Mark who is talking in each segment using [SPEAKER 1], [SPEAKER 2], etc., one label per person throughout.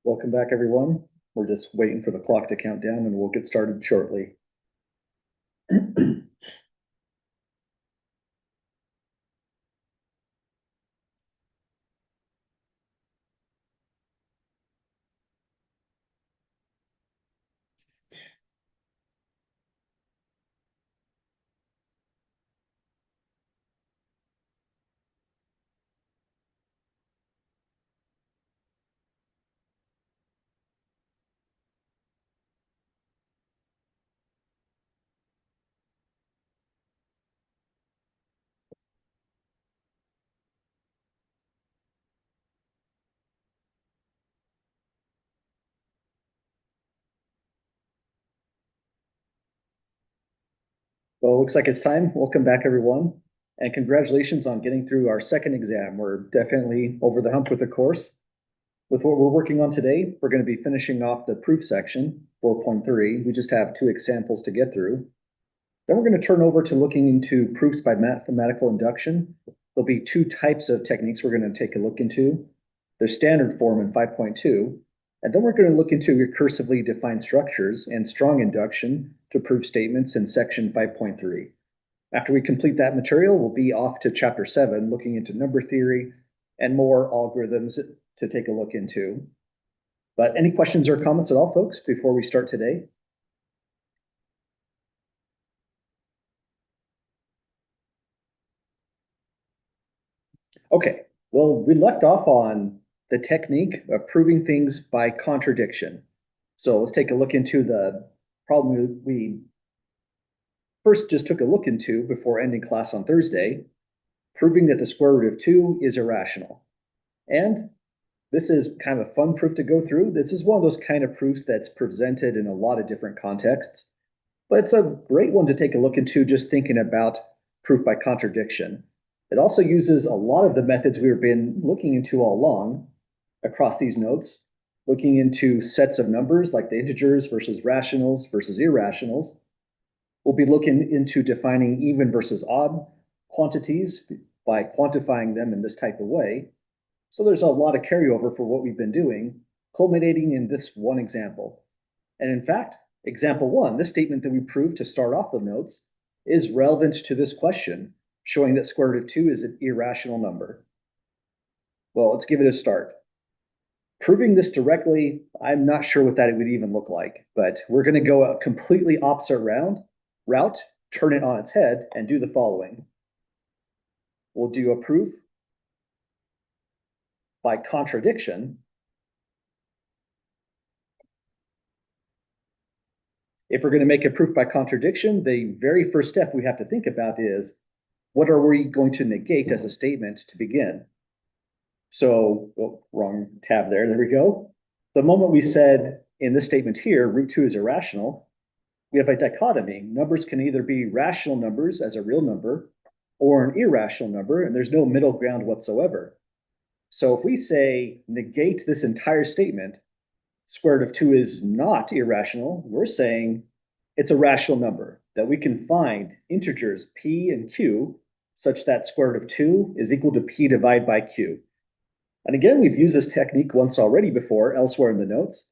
[SPEAKER 1] Welcome back, everyone. We're just waiting for the clock to count down and we'll get started shortly. Well, it looks like it's time. Welcome back, everyone. And congratulations on getting through our second exam. We're definitely over the hump with the course. With what we're working on today, we're going to be finishing off the proof section, 4.3. We just have two examples to get through. Then we're going to turn over to looking into proofs by mathematical induction. There'll be two types of techniques we're going to take a look into. The standard form in 5.2, and then we're going to look into recursively defined structures and strong induction to prove statements in section 5.3. After we complete that material, we'll be off to chapter 7, looking into number theory and more algorithms to take a look into. But any questions or comments at all, folks, before we start today? Okay, well, we left off on the technique of proving things by contradiction. So let's take a look into the problem we first just took a look into before ending class on Thursday, proving that the square root of 2 is irrational. And this is kind of a fun proof to go through. This is one of those kind of proofs that's presented in a lot of different contexts, but it's a great one to take a look into just thinking about proof by contradiction. It also uses a lot of the methods we've been looking into all along across these notes, looking into sets of numbers like the integers versus rationals versus irrationals. We'll be looking into defining even versus odd quantities by quantifying them in this type of way. So there's a lot of carryover for what we've been doing, culminating in this one example. And in fact, example 1, this statement that we proved to start off the notes, is relevant to this question, showing that square root of 2 is an irrational number. Well, let's give it a start. Proving this directly, I'm not sure what that would even look like, but we're going to go a completely opposite route, turn it on its head, and do the following. We'll do a proof by contradiction. If we're going to make a proof by contradiction, the very first step we have to think about is, what are we going to negate as a statement to begin? So, wrong tab there, there we go. The moment we said in this statement here, root 2 is irrational, we have a dichotomy. Numbers can either be rational numbers as a real number or an irrational number, and there's no middle ground whatsoever. So if we say negate this entire statement, square root of 2 is not irrational, we're saying it's a rational number, that we can find integers p and q such that square root of 2 is equal to p divided by q. And again, we've used this technique once already before elsewhere in the notes.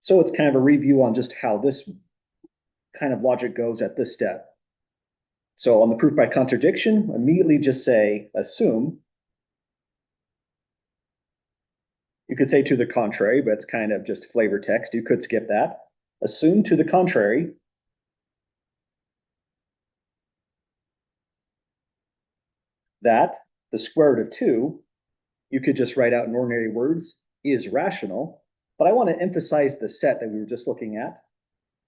[SPEAKER 1] So it's kind of a review on just how this kind of logic goes at this step. So on the proof by contradiction, immediately just say assume. You could say to the contrary, but it's kind of just flavor text. You could skip that. Assume to the contrary that the square root of 2, you could just write out in ordinary words, is rational. But I want to emphasize the set that we were just looking at.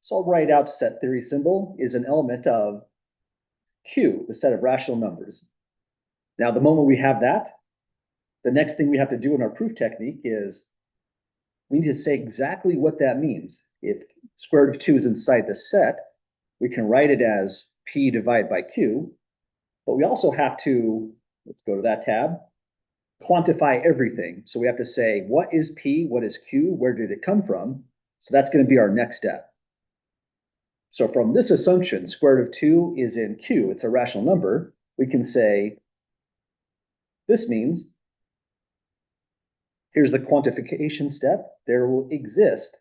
[SPEAKER 1] So I'll write out set theory symbol is an element of Q, the set of rational numbers. Now, the moment we have that, the next thing we have to do in our proof technique is we need to say exactly what that means. If square root of 2 is inside the set, we can write it as P divided by Q, but we also have to, let's go to that tab, quantify everything. So we have to say, what is P, what is Q, where did it come from? So that's going to be our next step. So from this assumption, square root of 2 is in Q, it's a rational number, we can say, this means Here's the quantification step. There will exist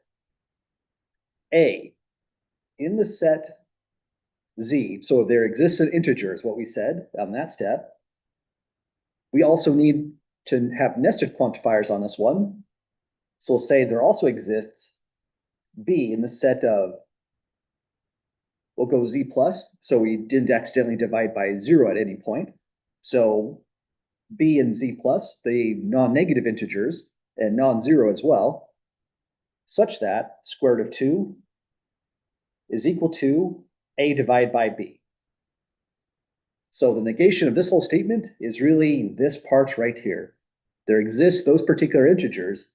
[SPEAKER 1] A in the set Z. So if there exists an integer is what we said on that step. We also need to have nested quantifiers on this one. So we'll say there also exists B in the set of, we'll go Z plus, so we didn't accidentally divide by 0 at any point. So B and Z plus, the non-negative integers, and non-zero as well, such that square root of 2 is equal to A divided by B. So the negation of this whole statement is really this part right here. There exists those particular integers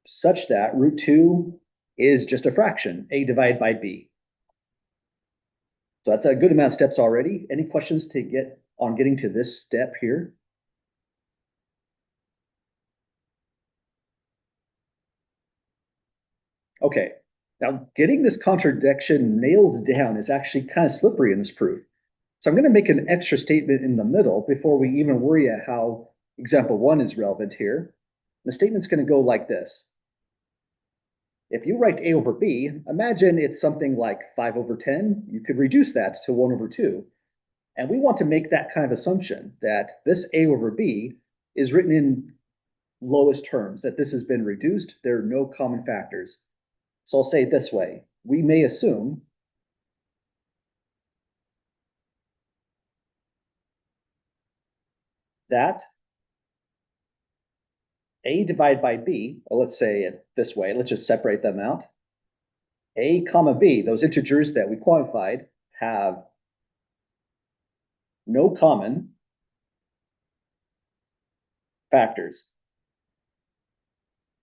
[SPEAKER 1] such that root 2 is just a fraction, A divided by B. So that's a good amount of steps already. Any questions to get on getting to this step here? Okay, now getting this contradiction nailed down is actually kind of slippery in this proof. So I'm going to make an extra statement in the middle before we even worry at how example 1 is relevant here. The statement's going to go like this. If you write A over B, imagine it's something like 5 over 10. You could reduce that to 1 over 2. And we want to make that kind of assumption that this A over B is written in lowest terms, that this has been reduced. There are no common factors. So I'll say it this way. We may assume that A divided by B, well, let's say it this way. Let's just separate them out. A comma B, those integers that we quantified, have no common factors.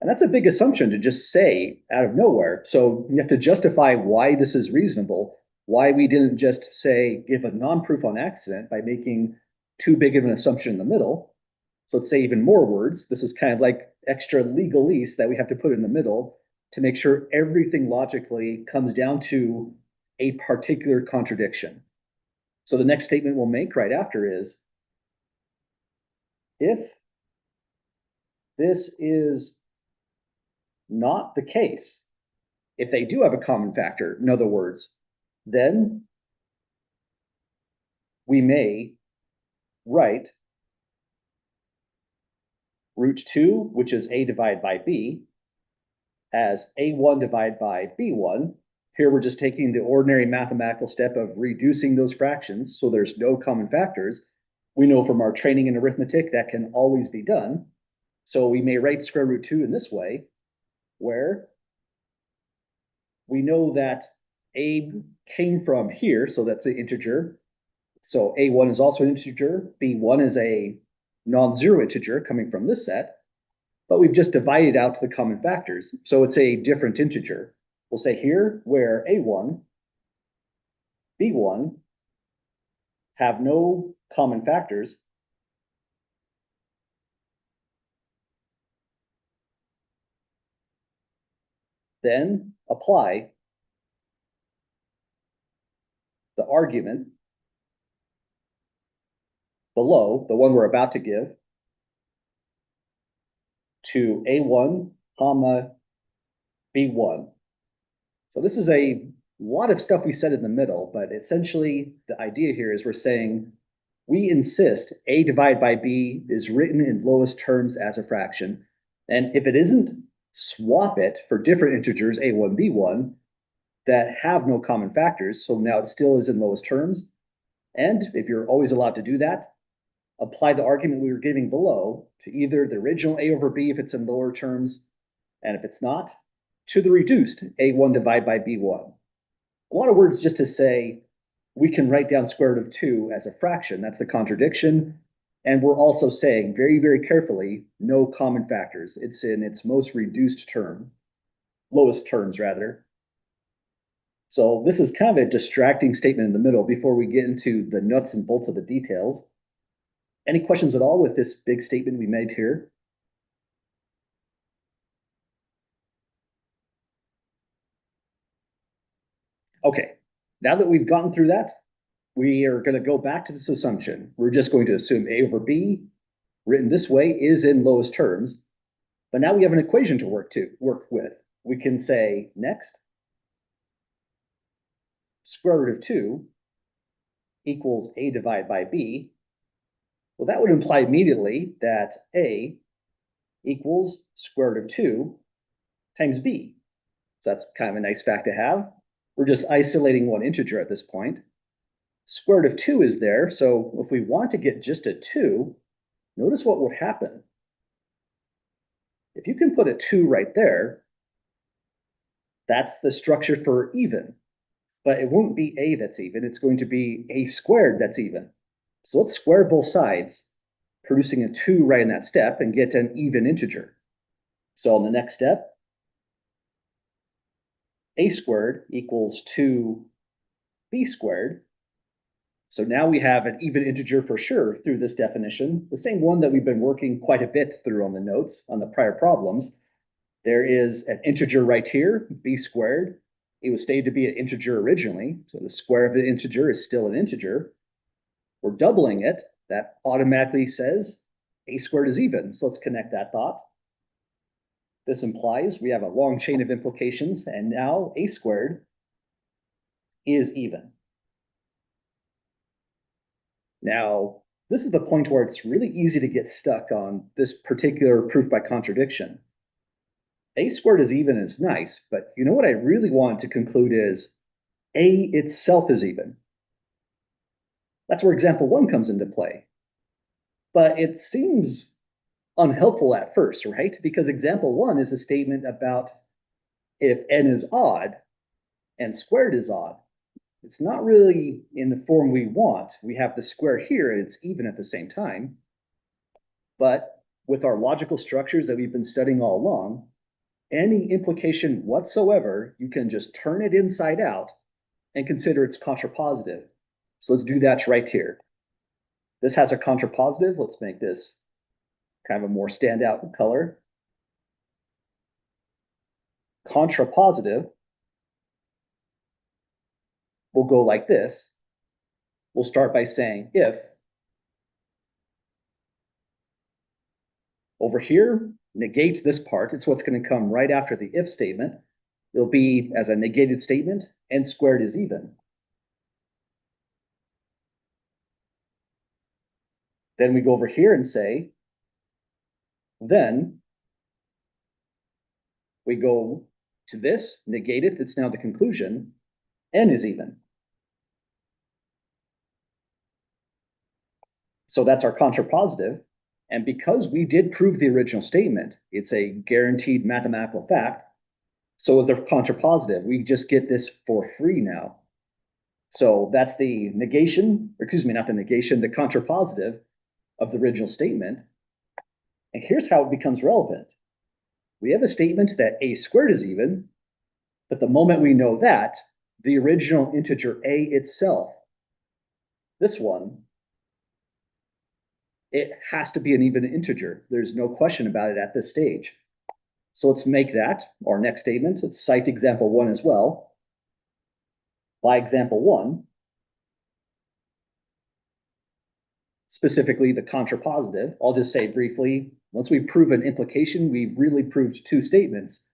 [SPEAKER 1] And that's a big assumption to just say out of nowhere. So you have to justify why this is reasonable, why we didn't just say give a non-proof on accident by making too big of an assumption in the middle. So let's say even more words. This is kind of like extra legalese that we have to put in the middle to make sure everything logically comes down to a particular contradiction. So the next statement we'll make right after is, if this is not the case, if they do have a common factor, in other words, then we may write root 2, which is A divided by B, as A1 divided by B1. Here we're just taking the ordinary mathematical step of reducing those fractions so there's no common factors. We know from our training in arithmetic that can always be done. So we may write square root 2 in this way, where we know that A came from here, so that's the integer. So A1 is also an integer, B1 is a non-zero integer coming from this set, but we've just divided out the common factors, so it's a different integer. We'll say here where A1, B1 have no common factors, then apply the argument below, the one we're about to give, to A1, comma, B1. So this is a lot of stuff we said in the middle, but essentially the idea here is we're saying we insist A divided by B is written in lowest terms as a fraction. And if it isn't, swap it for different integers, A1, B1, that have no common factors. So now it still is in lowest terms. And if you're always allowed to do that, apply the argument we were giving below to either the original A over B if it's in lower terms, and if it's not, to the reduced A1 divided by B1. A lot of words just to say we can write down square root of 2 as a fraction. That's the contradiction. And we're also saying very, very carefully, no common factors. It's in its most reduced term, lowest terms rather. So this is kind of a distracting statement in the middle before we get into the nuts and bolts of the details. Any questions at all with this big statement we made here? Okay, now that we've gotten through that, we are going to go back to this assumption. We're just going to assume A over B, written this way, is in lowest terms. But now we have an equation to work with. We can say next, square root of 2 equals a divided by b. Well, that would imply immediately that a equals square root of 2 times b. So that's kind of a nice fact to have. We're just isolating one integer at this point. Square root of 2 is there, so if we want to get just a 2, notice what would happen. If you can put a 2 right there, that's the structure for even. But it won't be a that's even, it's going to be a squared that's even. So let's square both sides, producing a 2 right in that step, and get an even integer. So on the next step, a squared equals 2b squared. So now we have an even integer for sure through this definition, the same one that we've been working quite a bit through on the notes on the prior problems. There is an integer right here, b squared. It was stated to be an integer originally, so the square of the integer is still an integer. We're doubling it. That automatically says a squared is even. So let's connect that thought. This implies we have a long chain of implications, and now a squared is even. Now, this is the point where it's really easy to get stuck on this particular proof by contradiction. A squared is even is nice, but you know what I really want to conclude is a itself is even. That's where example 1 comes into play. But it seems unhelpful at first, right? Because example 1 is a statement about if n is odd and squared is odd. It's not really in the form we want. We have the square here and it's even at the same time. But with our logical structures that we've been studying all along, any implication whatsoever, you can just turn it inside out and consider it's contrapositive. So let's do that right here. This has a contrapositive. Let's make this kind of a more standout color. Contrapositive will go like this. We'll start by saying if. Over here, negate this part. It's what's going to come right after the if statement. It'll be, as a negated statement, n squared is even. Then we go over here and say, then we go to this, negate it, it's now the conclusion, n is even. So that's our contrapositive. And because we did prove the original statement, it's a guaranteed mathematical fact. So with the contrapositive, we just get this for free now. So that's the negation, or excuse me, not the negation, the contrapositive of the original statement. And here's how it becomes relevant. We have a statement that a squared is even, but the moment we know that, the original integer a itself, this one, it has to be an even integer. There's no question about it at this stage. So let's make that our next statement. Let's cite example 1 as well. By example 1, specifically the contrapositive, I'll just say briefly, once we prove an implication, we've really proved 2 statements,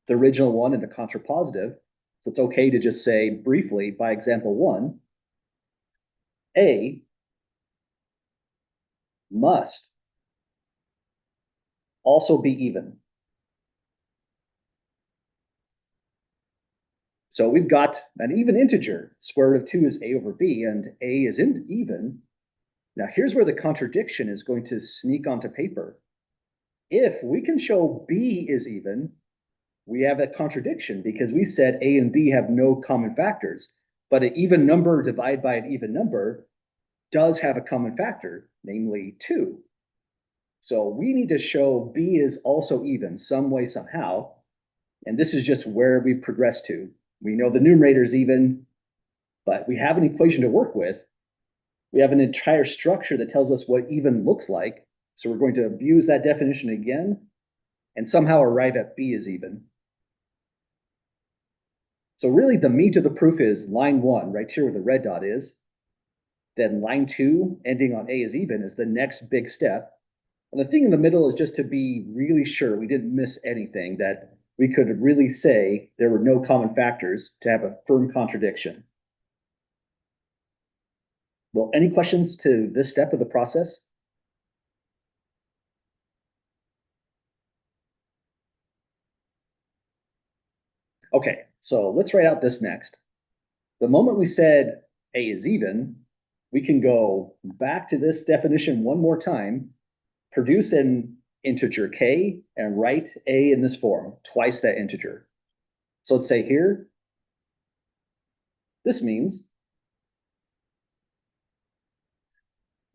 [SPEAKER 1] the original one and the contrapositive. So it's okay to just say briefly, by example 1, A must also be even. So we've got an even integer. Square root of 2 is a over b, and a is even. Now here's where the contradiction is going to sneak onto paper. If we can show b is even, we have a contradiction because we said a and b have no common factors, but an even number divided by an even number does have a common factor, namely 2. So we need to show b is also even some way, somehow. And this is just where we've progressed to. We know the numerator is even, but we have an equation to work with. We have an entire structure that tells us what even looks like. So we're going to abuse that definition again and somehow arrive at b is even. So really the meat of the proof is line 1, right here where the red dot is. Then line 2, ending on a is even, is the next big step. And the thing in the middle is just to be really sure we didn't miss anything, that we could really say there were no common factors to have a firm contradiction. Well, any questions to this step of the process? Okay, so let's write out this next. The moment we said A is even, we can go back to this definition one more time, produce an integer K, and write A in this form, twice that integer. So let's say here, this means,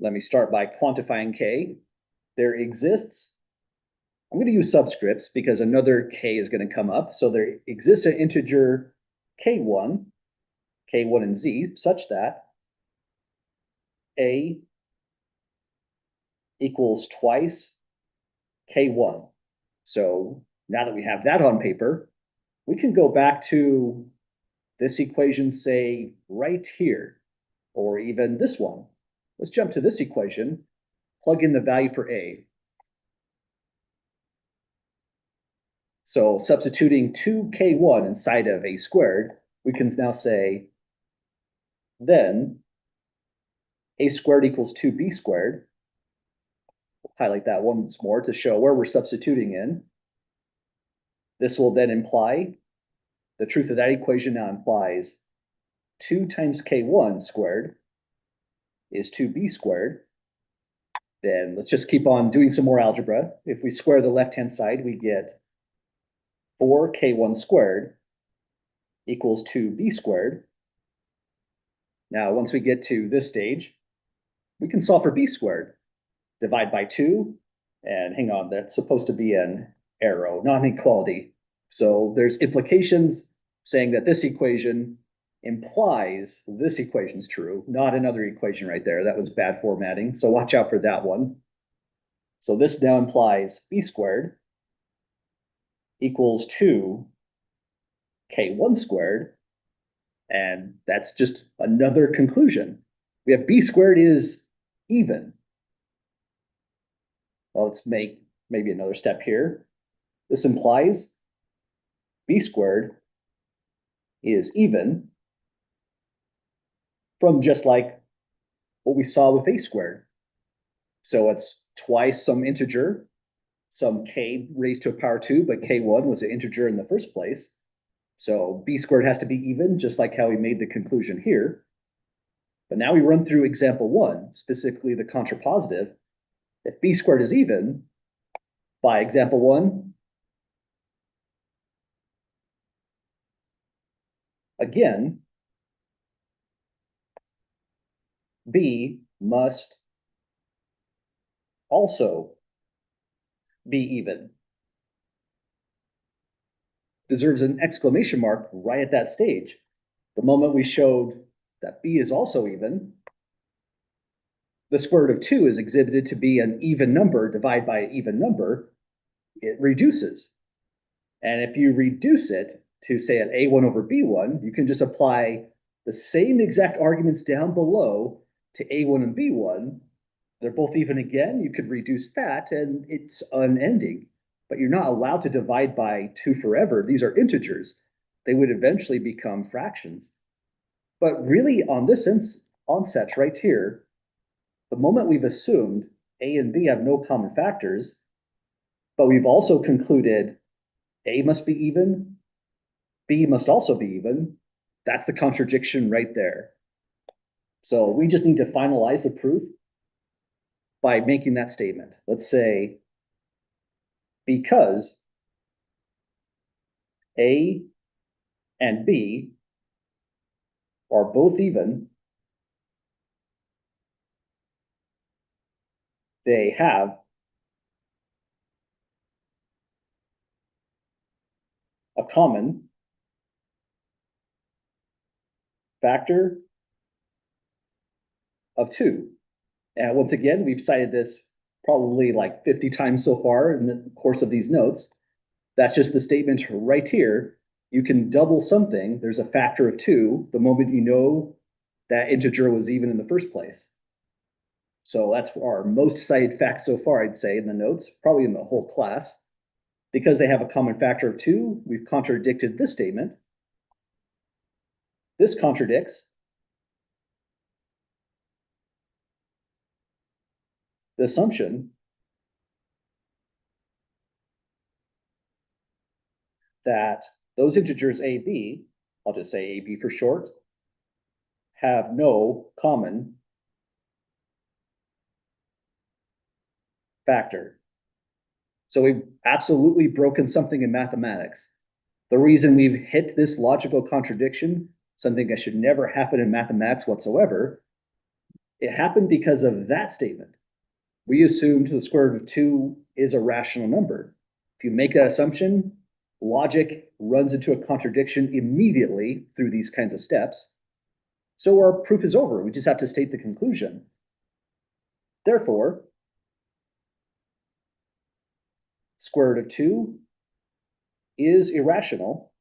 [SPEAKER 1] let me start by quantifying K. There exists, I'm going to use subscripts because another K is going to come up. So there exists an integer K1 and Z such that A equals twice K1. So now that we have that on paper, we can go back to this equation, say right here, or even this one. Let's jump to this equation, plug in the value for A. So substituting 2K1 inside of A squared, we can now say, then A squared equals 2B squared. We'll highlight that once more to show where we're substituting in. This will then imply, the truth of that equation now implies 2 times K1 squared is 2B squared. Then let's just keep on doing some more algebra. If we square the left-hand side, we get 4K1 squared equals 2B squared. Now, once we get to this stage, we can solve for B squared. Divide by 2, and hang on, that's supposed to be an arrow, not an equality. So there's implications saying that this equation implies this equation is true, not another equation right there. That was bad formatting, so watch out for that one. So this now implies B squared equals 2 K1 squared, and that's just another conclusion. We have B squared is even. Well, let's make maybe another step here. This implies B squared is even from just like what we saw with A squared. So it's twice some integer, some K raised to a power 2, but K1 was an integer in the first place. So B squared has to be even, just like how we made the conclusion here. But now we run through example 1, specifically the contrapositive. If B squared is even, by example 1, again, B must also be even. Deserves an exclamation mark right at that stage. The moment we showed that B is also even, the square root of 2 is exhibited to be an even number divided by an even number, it reduces. And if you reduce it to, say, an A1 over B1, you can just apply the same exact arguments down below to A1 and B1. They're both even again. You could reduce that, and it's unending. But you're not allowed to divide by 2 forever. These are integers. They would eventually become fractions. But really, on this onset right here, the moment we've assumed A and B have no common factors, but we've also concluded A must be even, B must also be even, that's the contradiction right there. So we just need to finalize the proof by making that statement. Let's say, because A and B are both even, they have a common factor of 2. And once again, we've cited this probably like 50 times so far in the course of these notes. That's just the statement right here. You can double something. There's a factor of 2 the moment you know that integer was even in the first place. So that's our most cited fact so far, I'd say, in the notes, probably in the whole class. Because they have a common factor of 2, we've contradicted this statement. This contradicts the assumption that those integers a, b, I'll just say a, b for short, have no common factor. So we've absolutely broken something in mathematics. The reason we've hit this logical contradiction, something that should never happen in mathematics whatsoever, it happened because of that statement. We assumed the square root of 2 is a rational number. If you make that assumption, logic runs into a contradiction immediately through these kinds of steps. So our proof is over. We just have to state the conclusion. Therefore, square root of 2 is irrational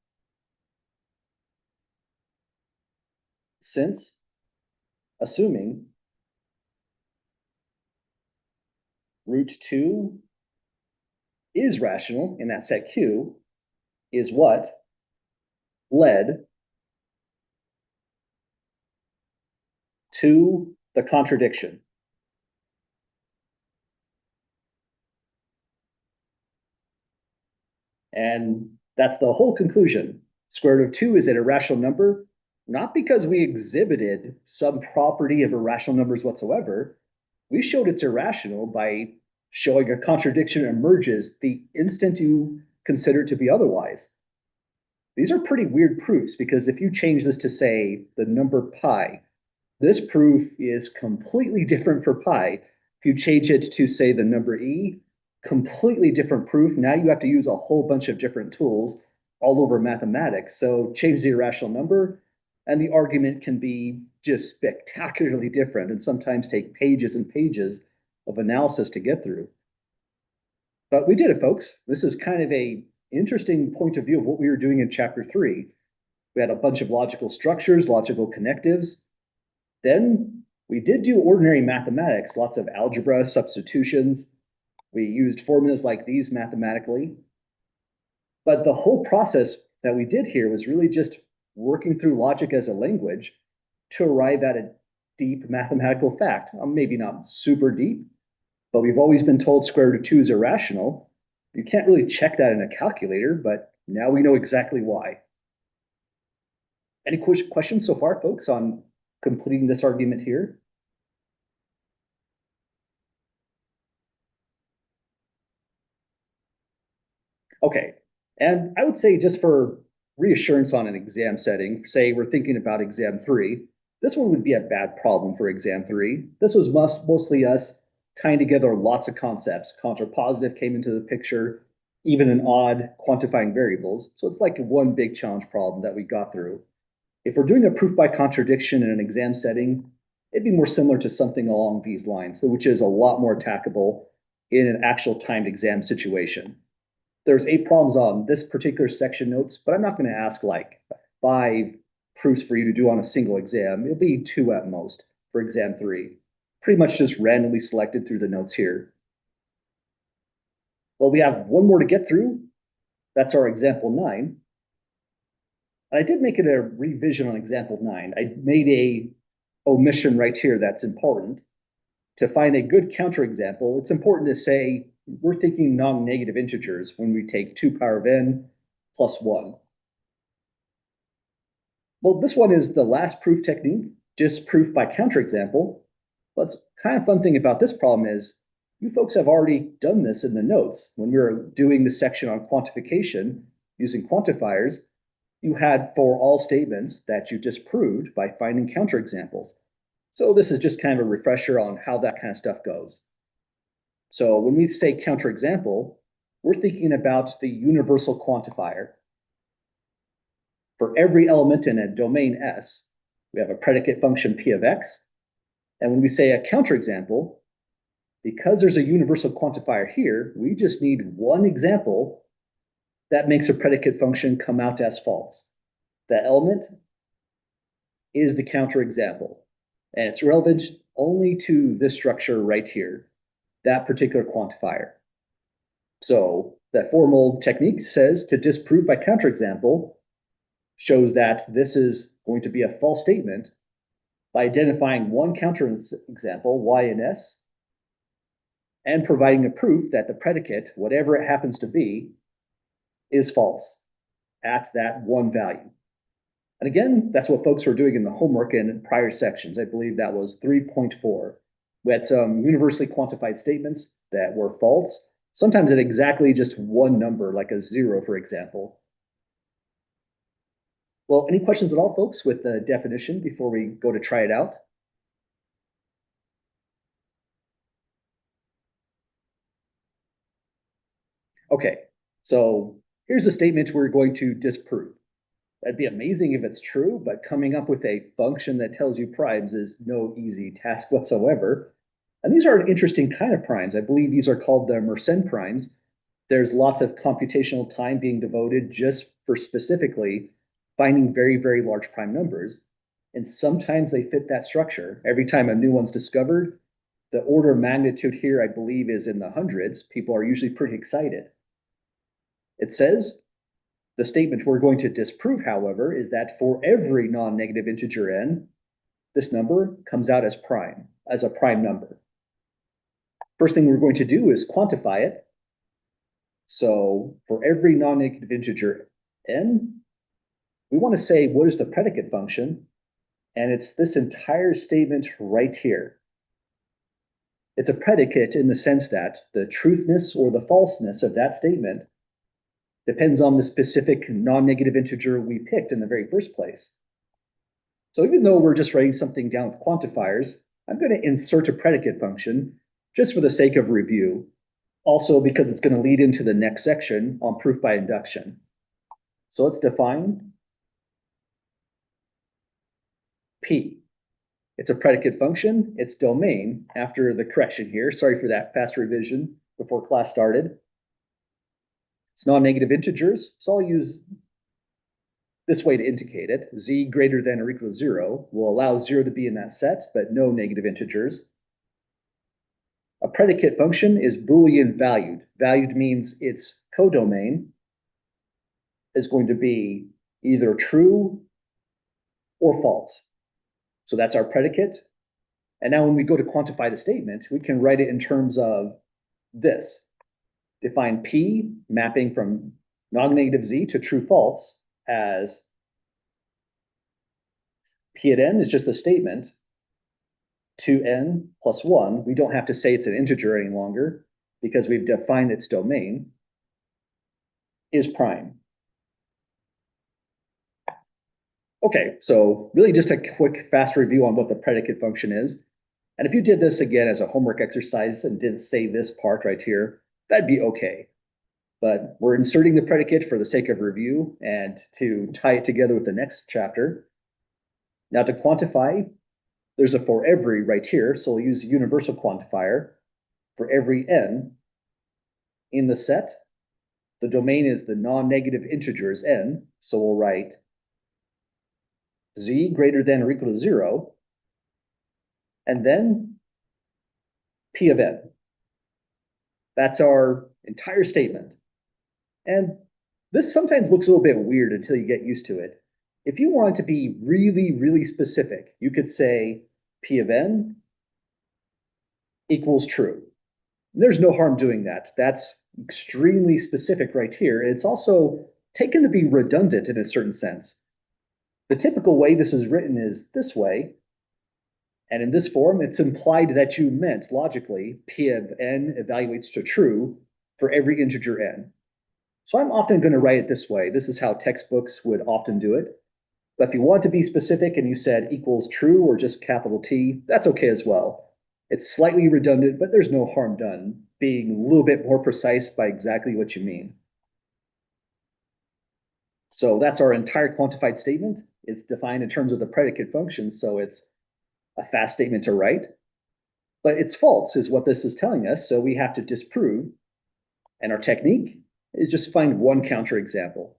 [SPEAKER 1] since assuming root 2 is rational in that set Q is what led to the contradiction. And that's the whole conclusion. Square root of 2 is an irrational number, not because we exhibited some property of irrational numbers whatsoever. We showed it's irrational by showing a contradiction emerges the instant you consider it to be otherwise. These are pretty weird proofs because if you change this to, say, the number pi, this proof is completely different for pi. If you change it to, say, the number e, completely different proof. Now you have to use a whole bunch of different tools all over mathematics. So change the irrational number, and the argument can be just spectacularly different and sometimes take pages and pages of analysis to get through. But we did it, folks. This is kind of a interesting point of view of what we were doing in chapter 3. We had a bunch of logical structures, logical connectives. Then we did do ordinary mathematics, lots of algebra, substitutions. We used formulas like these mathematically. But the whole process that we did here was really just working through logic as a language to arrive at a deep mathematical fact. Maybe not super deep, but we've always been told square root of 2 is irrational. You can't really check that in a calculator, but now we know exactly why. Any questions so far, folks, on completing this argument here? Okay, and I would say just for reassurance on an exam setting, say we're thinking about exam 3, this one would be a bad problem for exam 3. This was mostly us tying together lots of concepts. Contrapositive came into the picture, even an odd quantifying variables. So it's like one big challenge problem that we got through. If we're doing a proof by contradiction in an exam setting, it'd be more similar to something along these lines, which is a lot more attackable in an actual timed exam situation. There's 8 problems on this particular section notes, but I'm not going to ask like 5 proofs for you to do on a single exam. It'll be 2 at most for exam 3. Pretty much just randomly selected through the notes here. Well, we have one more to get through. That's our example 9. I did make it a revision on example 9. I made a omission right here that's important. To find a good counterexample, it's important to say we're thinking non-negative integers when we take 2 power of n plus 1. Well, this one is the last proof technique, just proof by counterexample. But the kind of fun thing about this problem is you folks have already done this in the notes. When we were doing the section on quantification using quantifiers, you had for all statements that you disproved by finding counterexamples. So this is just kind of a refresher on how that kind of stuff goes. So when we say counterexample, we're thinking about the universal quantifier. For every element in a domain S, we have a predicate function p of x. And when we say a counterexample, because there's a universal quantifier here, we just need one example that makes a predicate function come out as false. The element is the counterexample. And it's relevant only to this structure right here, that particular quantifier. So that formal technique says to disprove by counterexample shows that this is going to be a false statement by identifying one counterexample, y and s, and providing a proof that the predicate, whatever it happens to be, is false at that one value. And again, that's what folks were doing in the homework in prior sections. I believe that was 3.4. We had some universally quantified statements that were false, sometimes at exactly just one number, like a 0, for example. Well, any questions at all, folks, with the definition before we go to try it out? Okay, so here's a statement we're going to disprove. That'd be amazing if it's true, but coming up with a function that tells you primes is no easy task whatsoever. And these are an interesting kind of primes. I believe these are called the Mersenne primes. There's lots of computational time being devoted just for specifically finding very, very large prime numbers. And sometimes they fit that structure. Every time a new one's discovered, the order of magnitude here, I believe, is in the hundreds. People are usually pretty excited. It says, the statement we're going to disprove, however, is that for every non-negative integer n, this number comes out as prime, as a prime number. First thing we're going to do is quantify it. So for every non-negative integer n, we want to say what is the predicate function, and it's this entire statement right here. It's a predicate in the sense that the truthness or the falseness of that statement depends on the specific non-negative integer we picked in the very first place. So even though we're just writing something down with quantifiers, I'm going to insert a predicate function just for the sake of review, also because it's going to lead into the next section on proof by induction. So let's define P. It's a predicate function, its domain, after the correction here, sorry for that fast revision before class started. It's non-negative integers, so I'll use this way to indicate it. Z greater than or equal to 0 will allow 0 to be in that set, but no negative integers. A predicate function is Boolean valued. Valued means its codomain is going to be either true or false. So that's our predicate. And now when we go to quantify the statement, we can write it in terms of this. Define P mapping from non-negative Z to true false as P at n is just a statement. 2n plus 1, we don't have to say it's an integer any longer because we've defined its domain, is prime. Okay, so really just a quick fast review on what the predicate function is. And if you did this again as a homework exercise and didn't say this part right here, that'd be okay. But we're inserting the predicate for the sake of review and to tie it together with the next chapter. Now to quantify, there's a for every right here, so we'll use a universal quantifier for every n in the set. The domain is the non-negative integers n, so we'll write Z greater than or equal to 0, and then P of n. That's our entire statement. And this sometimes looks a little bit weird until you get used to it. If you want to be really, really specific, you could say P of n equals true. There's no harm doing that. That's extremely specific right here. It's also taken to be redundant in a certain sense. The typical way this is written is this way. And in this form, it's implied that you meant logically P of n evaluates to true for every integer n. So I'm often going to write it this way. This is how textbooks would often do it. But if you want to be specific and you said equals true or just capital T, that's okay as well. It's slightly redundant, but there's no harm done being a little bit more precise by exactly what you mean. So that's our entire quantified statement. It's defined in terms of the predicate function, so it's a fast statement to write. But it's false is what this is telling us, so we have to disprove. And our technique is just find one counterexample.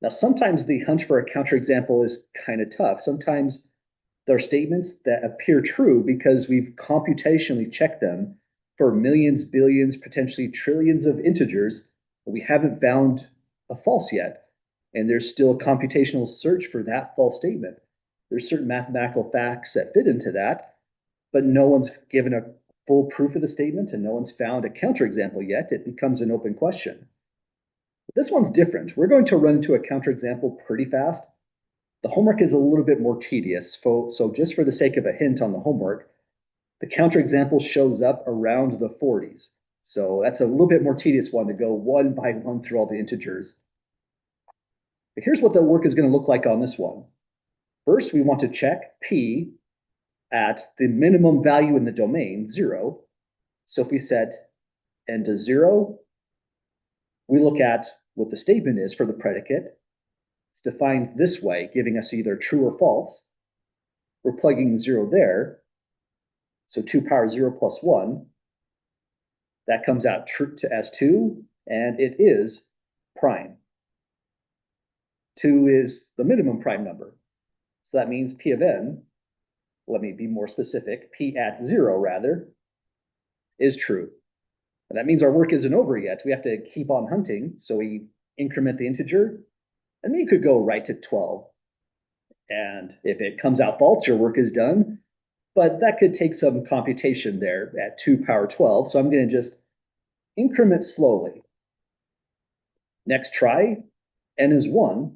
[SPEAKER 1] Now, sometimes the hunt for a counterexample is kind of tough. Sometimes They're statements that appear true because we've computationally checked them for millions, billions, potentially trillions of integers, but we haven't found a false yet. And there's still a computational search for that false statement. There's certain mathematical facts that fit into that, but no one's given a full proof of the statement and no one's found a counterexample yet. It becomes an open question. But this one's different. We're going to run into a counterexample pretty fast. The homework is a little bit more tedious, so just for the sake of a hint on the homework, the counterexample shows up around the 40s. So that's a little bit more tedious one to go one by one through all the integers. But here's what the work is going to look like on this one. First, we want to check P at the minimum value in the domain, 0. So if we set n to 0, we look at what the statement is for the predicate. It's defined this way, giving us either true or false. We're plugging 0 there. So 2 power 0 plus 1. That comes out true as 2, and it is prime. 2 is the minimum prime number. So that means P of n, let me be more specific, P at 0 rather, is true. And that means our work isn't over yet. We have to keep on hunting. So we increment the integer, and then you could go right to 12. And if it comes out false, your work is done. But that could take some computation there at 2 power 12. So I'm going to just increment slowly. Next try, n is 1.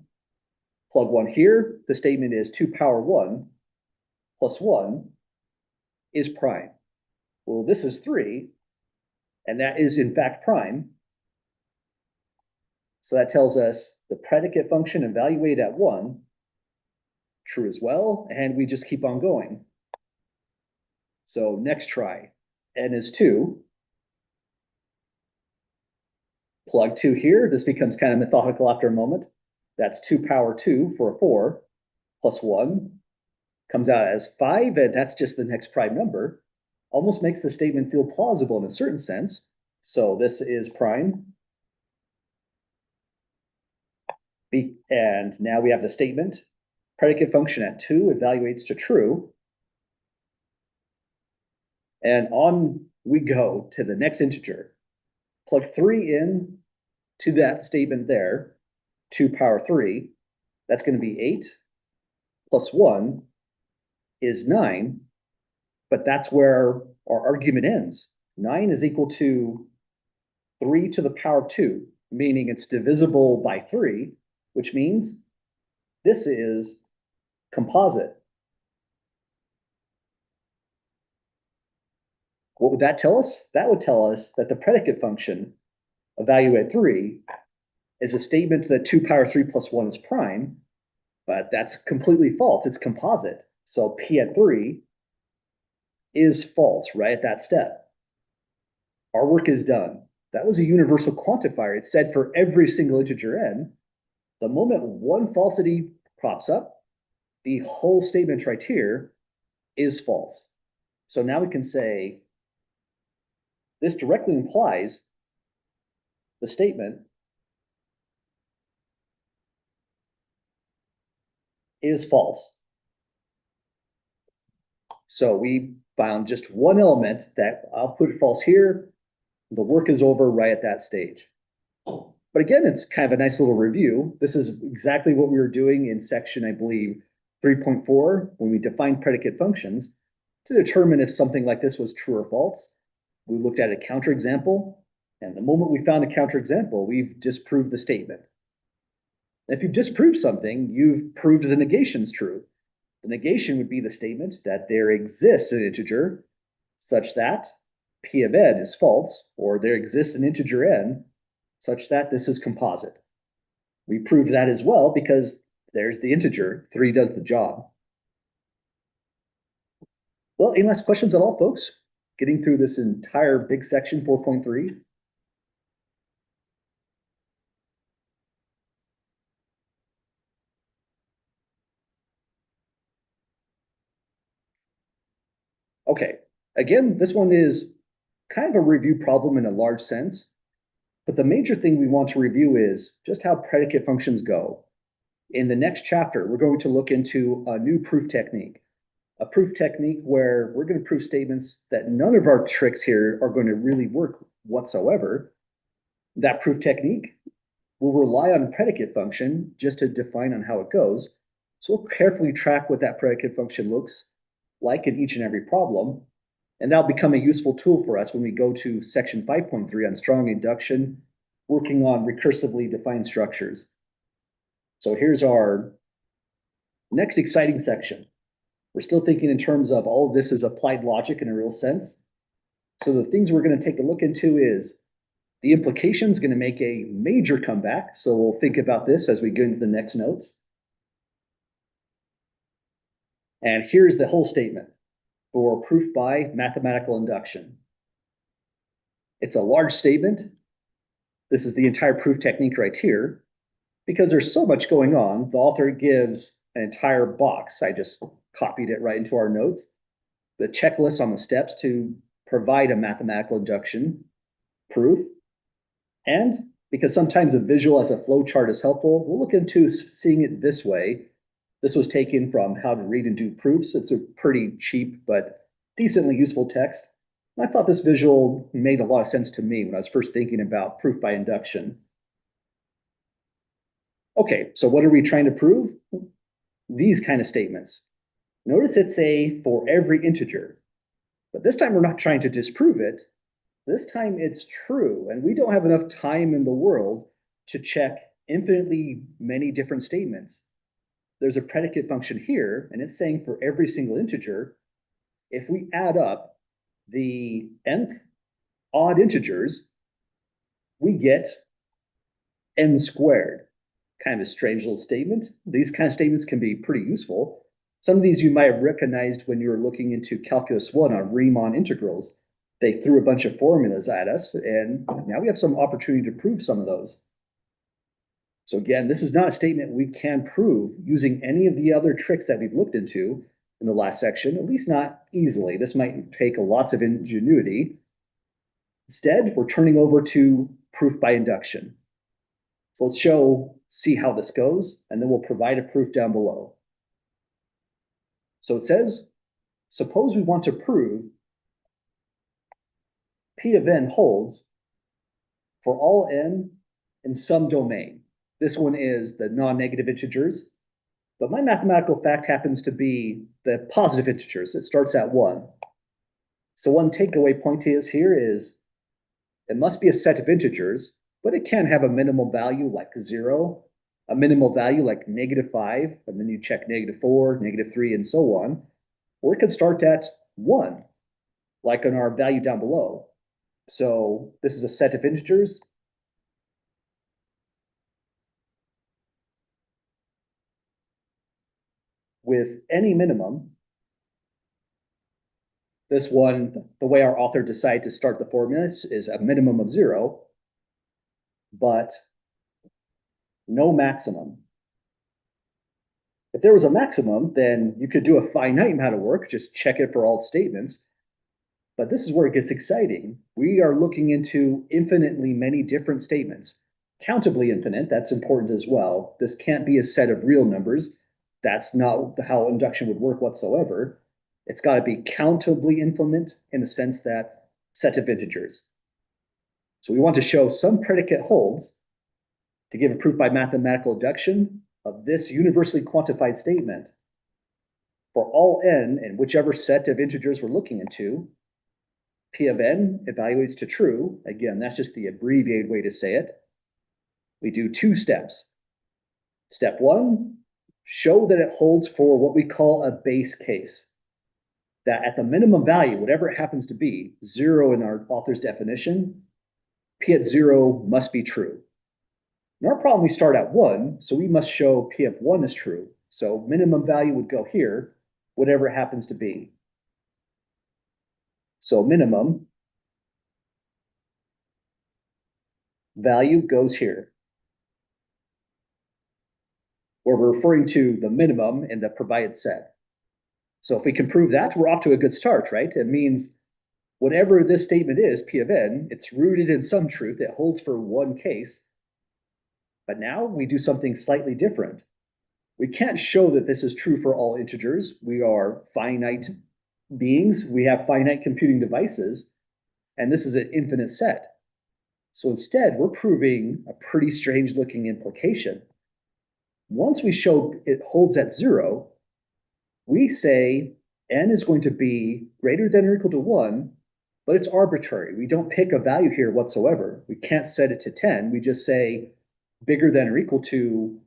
[SPEAKER 1] Plug 1 here. The statement is 2 power 1 plus 1 is prime. Well, this is 3, and that is in fact prime. So that tells us the predicate function evaluated at 1, true as well, and we just keep on going. So next try, n is 2. Plug 2 here. This becomes kind of methodical after a moment. That's 2 power 2 for a 4 plus 1 comes out as 5, and that's just the next prime number. Almost makes the statement feel plausible in a certain sense. So this is prime. And now we have the statement. Predicate function at 2 evaluates to true. And on we go to the next integer. Plug 3 in to that statement there, 2 power 3. That's going to be 8 plus 1 is 9, but that's where our argument ends. 9 is equal to 3 to the power of 2, meaning it's divisible by 3, which means this is composite. What would that tell us? That would tell us that the predicate function of value at 3 is a statement that 2 power 3 plus 1 is prime, but that's completely false. It's composite. So P at 3 is false right at that step. Our work is done. That was a universal quantifier. It said for every single integer n, the moment one falsity pops up, the whole statement right here is false. So now we can say this directly implies the statement is false. So we found just one element that I'll put false here. The work is over right at that stage. But again, it's kind of a nice little review. This is exactly what we were doing in section, I believe, 3.4, when we defined predicate functions to determine if something like this was true or false. We looked at a counterexample, and the moment we found a counterexample, we've disproved the statement. If you've disproved something, you've proved the negation's true. The negation would be the statement that there exists an integer such that P of n is false, or there exists an integer n such that this is composite. We proved that as well because there's the integer, 3 does the job. Well, any last questions at all, folks? Getting through this entire big section, 4.3. Okay, again, this one is kind of a review problem in a large sense, but the major thing we want to review is just how predicate functions go. In the next chapter, we're going to look into a new proof technique. a proof technique where we're going to prove statements that none of our tricks here are going to really work whatsoever. That proof technique will rely on a predicate function just to define on how it goes. So we'll carefully track what that predicate function looks like in each and every problem. And that'll become a useful tool for us when we go to section 5.3 on strong induction, working on recursively defined structures. So here's our next exciting section. We're still thinking in terms of all of this is applied logic in a real sense. So the things we're going to take a look into is the implication is going to make a major comeback. So we'll think about this as we go into the next notes. And here's the whole statement for proof by mathematical induction. It's a large statement. This is the entire proof technique right here. Because there's so much going on, the author gives an entire box. I just copied it right into our notes. The checklist on the steps to provide a mathematical induction proof. And because sometimes a visual as a flow chart is helpful, we'll look into seeing it this way. This was taken from How to Read and Do Proofs. It's a pretty cheap but decently useful text. And I thought this visual made a lot of sense to me when I was first thinking about proof by induction. Okay, so what are we trying to prove? These kind of statements. Notice it's a for every integer. But this time we're not trying to disprove it. This time it's true, and we don't have enough time in the world to check infinitely many different statements. There's a predicate function here, and it's saying for every single integer, if we add up the nth odd integers, we get n squared. Kind of a strange little statement. These kind of statements can be pretty useful. Some of these you might have recognized when you were looking into Calculus 1 on Riemann integrals. They threw a bunch of formulas at us, and now we have some opportunity to prove some of those. So again, this is not a statement we can prove using any of the other tricks that we've looked into in the last section, at least not easily. This might take lots of ingenuity. Instead, we're turning over to proof by induction. So let's see how this goes, and then we'll provide a proof down below. So it says, suppose we want to prove P of n holds for all n in some domain. This one is the non-negative integers, but my mathematical fact happens to be the positive integers. It starts at 1. So one takeaway point here is it must be a set of integers, but it can have a minimal value like 0, a minimal value like -5, and then you check -4, -3, and so on. Or it could start at 1, like on our value down below. So this is a set of integers. With any minimum. This one, the way our author decided to start the formula is a minimum of 0, but no maximum. If there was a maximum, then you could do a finite amount of work, just check it for all statements. But this is where it gets exciting. We are looking into infinitely many different statements. Countably infinite, that's important as well. This can't be a set of real numbers. That's not how induction would work whatsoever. It's got to be countably infinite in the sense that set of integers. So we want to show some predicate holds to give a proof by mathematical induction of this universally quantified statement. For all n in whichever set of integers we're looking into, P of n evaluates to true. Again, that's just the abbreviated way to say it. We do 2 steps. Step 1, show that it holds for what we call a base case. That at the minimum value, whatever it happens to be, 0 in our author's definition, P at 0 must be true. In our problem, we start at 1, so we must show P of 1 is true. So minimum value would go here, whatever it happens to be. So minimum value goes here. Where we're referring to the minimum in the provided set. So if we can prove that, we're off to a good start, right? It means whatever this statement is, P of n, it's rooted in some truth. It holds for one case. But now we do something slightly different. We can't show that this is true for all integers. We are finite beings. We have finite computing devices, and this is an infinite set. So instead, we're proving a pretty strange looking implication. Once we show it holds at 0, we say n is going to be greater than or equal to 1, but it's arbitrary. We don't pick a value here whatsoever. We can't set it to 10. We just say bigger than or equal to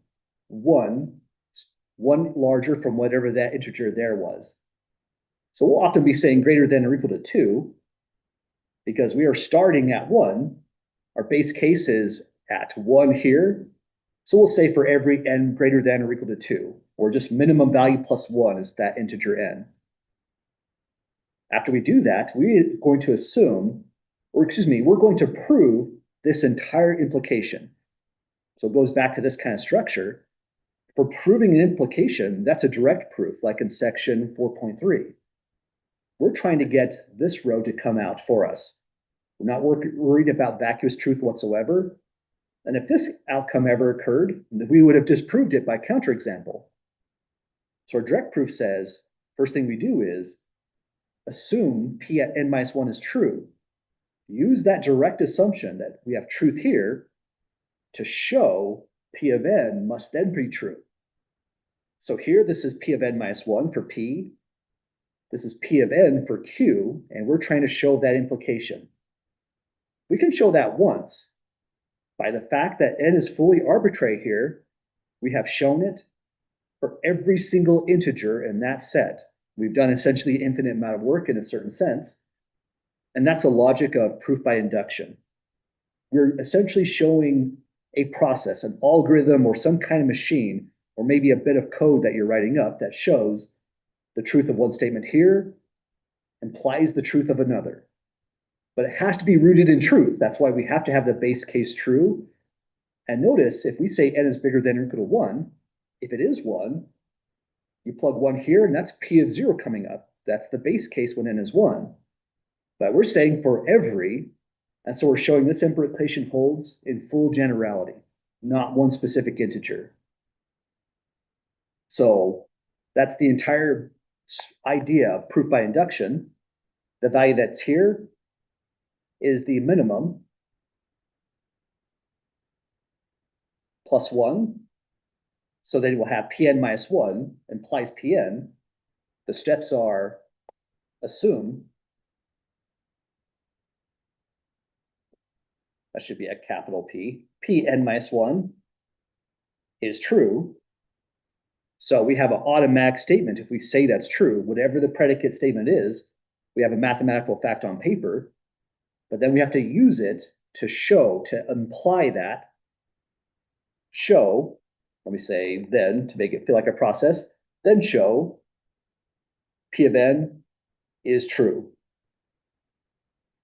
[SPEAKER 1] 1, one larger from whatever that integer there was. So we'll often be saying greater than or equal to 2 because we are starting at 1. Our base case is at 1 here. So we'll say for every n greater than or equal to 2, or just minimum value plus 1 is that integer n. After we do that, we're going to assume, or excuse me, we're going to prove this entire implication. So it goes back to this kind of structure. For proving an implication, that's a direct proof, like in section 4.3. We're trying to get this row to come out for us. We're not worried about vacuous truth whatsoever. And if this outcome ever occurred, we would have disproved it by counterexample. So our direct proof says, first thing we do is assume p at n minus 1 is true. Use that direct assumption that we have truth here to show p of n must then be true. So here, this is p of n minus 1 for p. This is p of n for q, and we're trying to show that implication. We can show that once. By the fact that n is fully arbitrary here, we have shown it for every single integer in that set. We've done essentially an infinite amount of work in a certain sense, and that's the logic of proof by induction. We're essentially showing a process, an algorithm, or some kind of machine, or maybe a bit of code that you're writing up that shows the truth of one statement here implies the truth of another. But it has to be rooted in truth. That's why we have to have the base case true. And notice, if we say n is bigger than or equal to 1, if it is 1, you plug 1 here, and that's p of 0 coming up. That's the base case when n is 1. But we're saying for every, and so we're showing this implication holds in full generality, not one specific integer. So that's the entire idea of proof by induction. The value that's here is the minimum plus 1. So then we'll have Pn minus 1 implies Pn. The steps are assume, that should be a capital P, Pn minus 1 is true. So we have an automatic statement. If we say that's true, whatever the predicate statement is, we have a mathematical fact on paper, but then we have to use it to show, to imply that, show, let me say then, to make it feel like a process, then show P of n is true.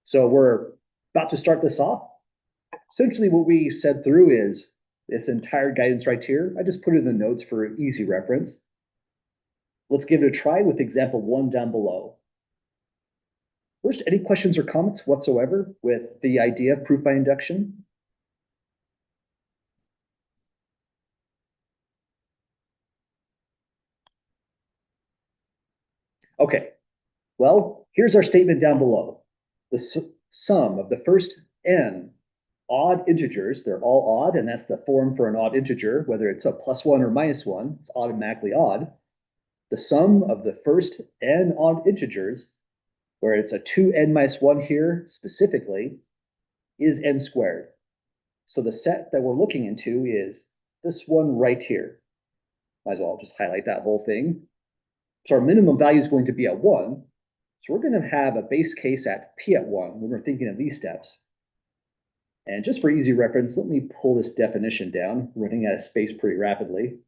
[SPEAKER 1] So we're about to start this off. Essentially what we said through is this entire guidance right here. I just put it in the notes for easy reference. Let's give it a try with example 1 down below. First, any questions or comments whatsoever with the idea of proof by induction? Okay, well, here's our statement down below. The sum of the first n odd integers, they're all odd, and that's the form for an odd integer, whether it's a +1 or -1, it's automatically odd. The sum of the first n odd integers, where it's a 2n minus 1 here specifically, is n squared. So the set that we're looking into is this one right here. Might as well just highlight that whole thing. So our minimum value is going to be at 1. So we're going to have a base case at p at 1 when we're thinking of these steps. And just for easy reference, let me pull this definition down, running out of space pretty rapidly.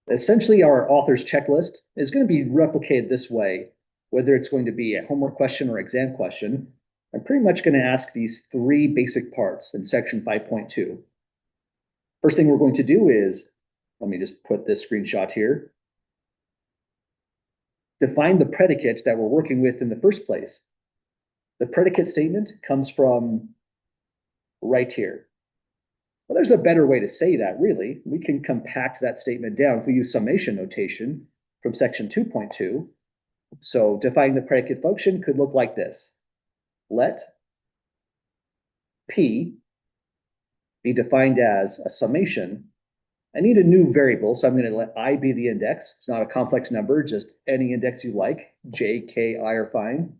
[SPEAKER 1] Essentially, our author's checklist is going to be replicated this way, whether it's going to be a homework question or exam question. I'm pretty much going to ask these 3 basic parts in section 5.2. First thing we're going to do is, let me just put this screenshot here. Define the predicate that we're working with in the first place. The predicate statement comes from right here. Well, there's a better way to say that, really. We can compact that statement down if we use summation notation from section 2.2. So defining the predicate function could look like this. Let P be defined as a summation. I need a new variable, so I'm going to let I be the index. It's not a complex number, just any index you like. J, K, I are fine.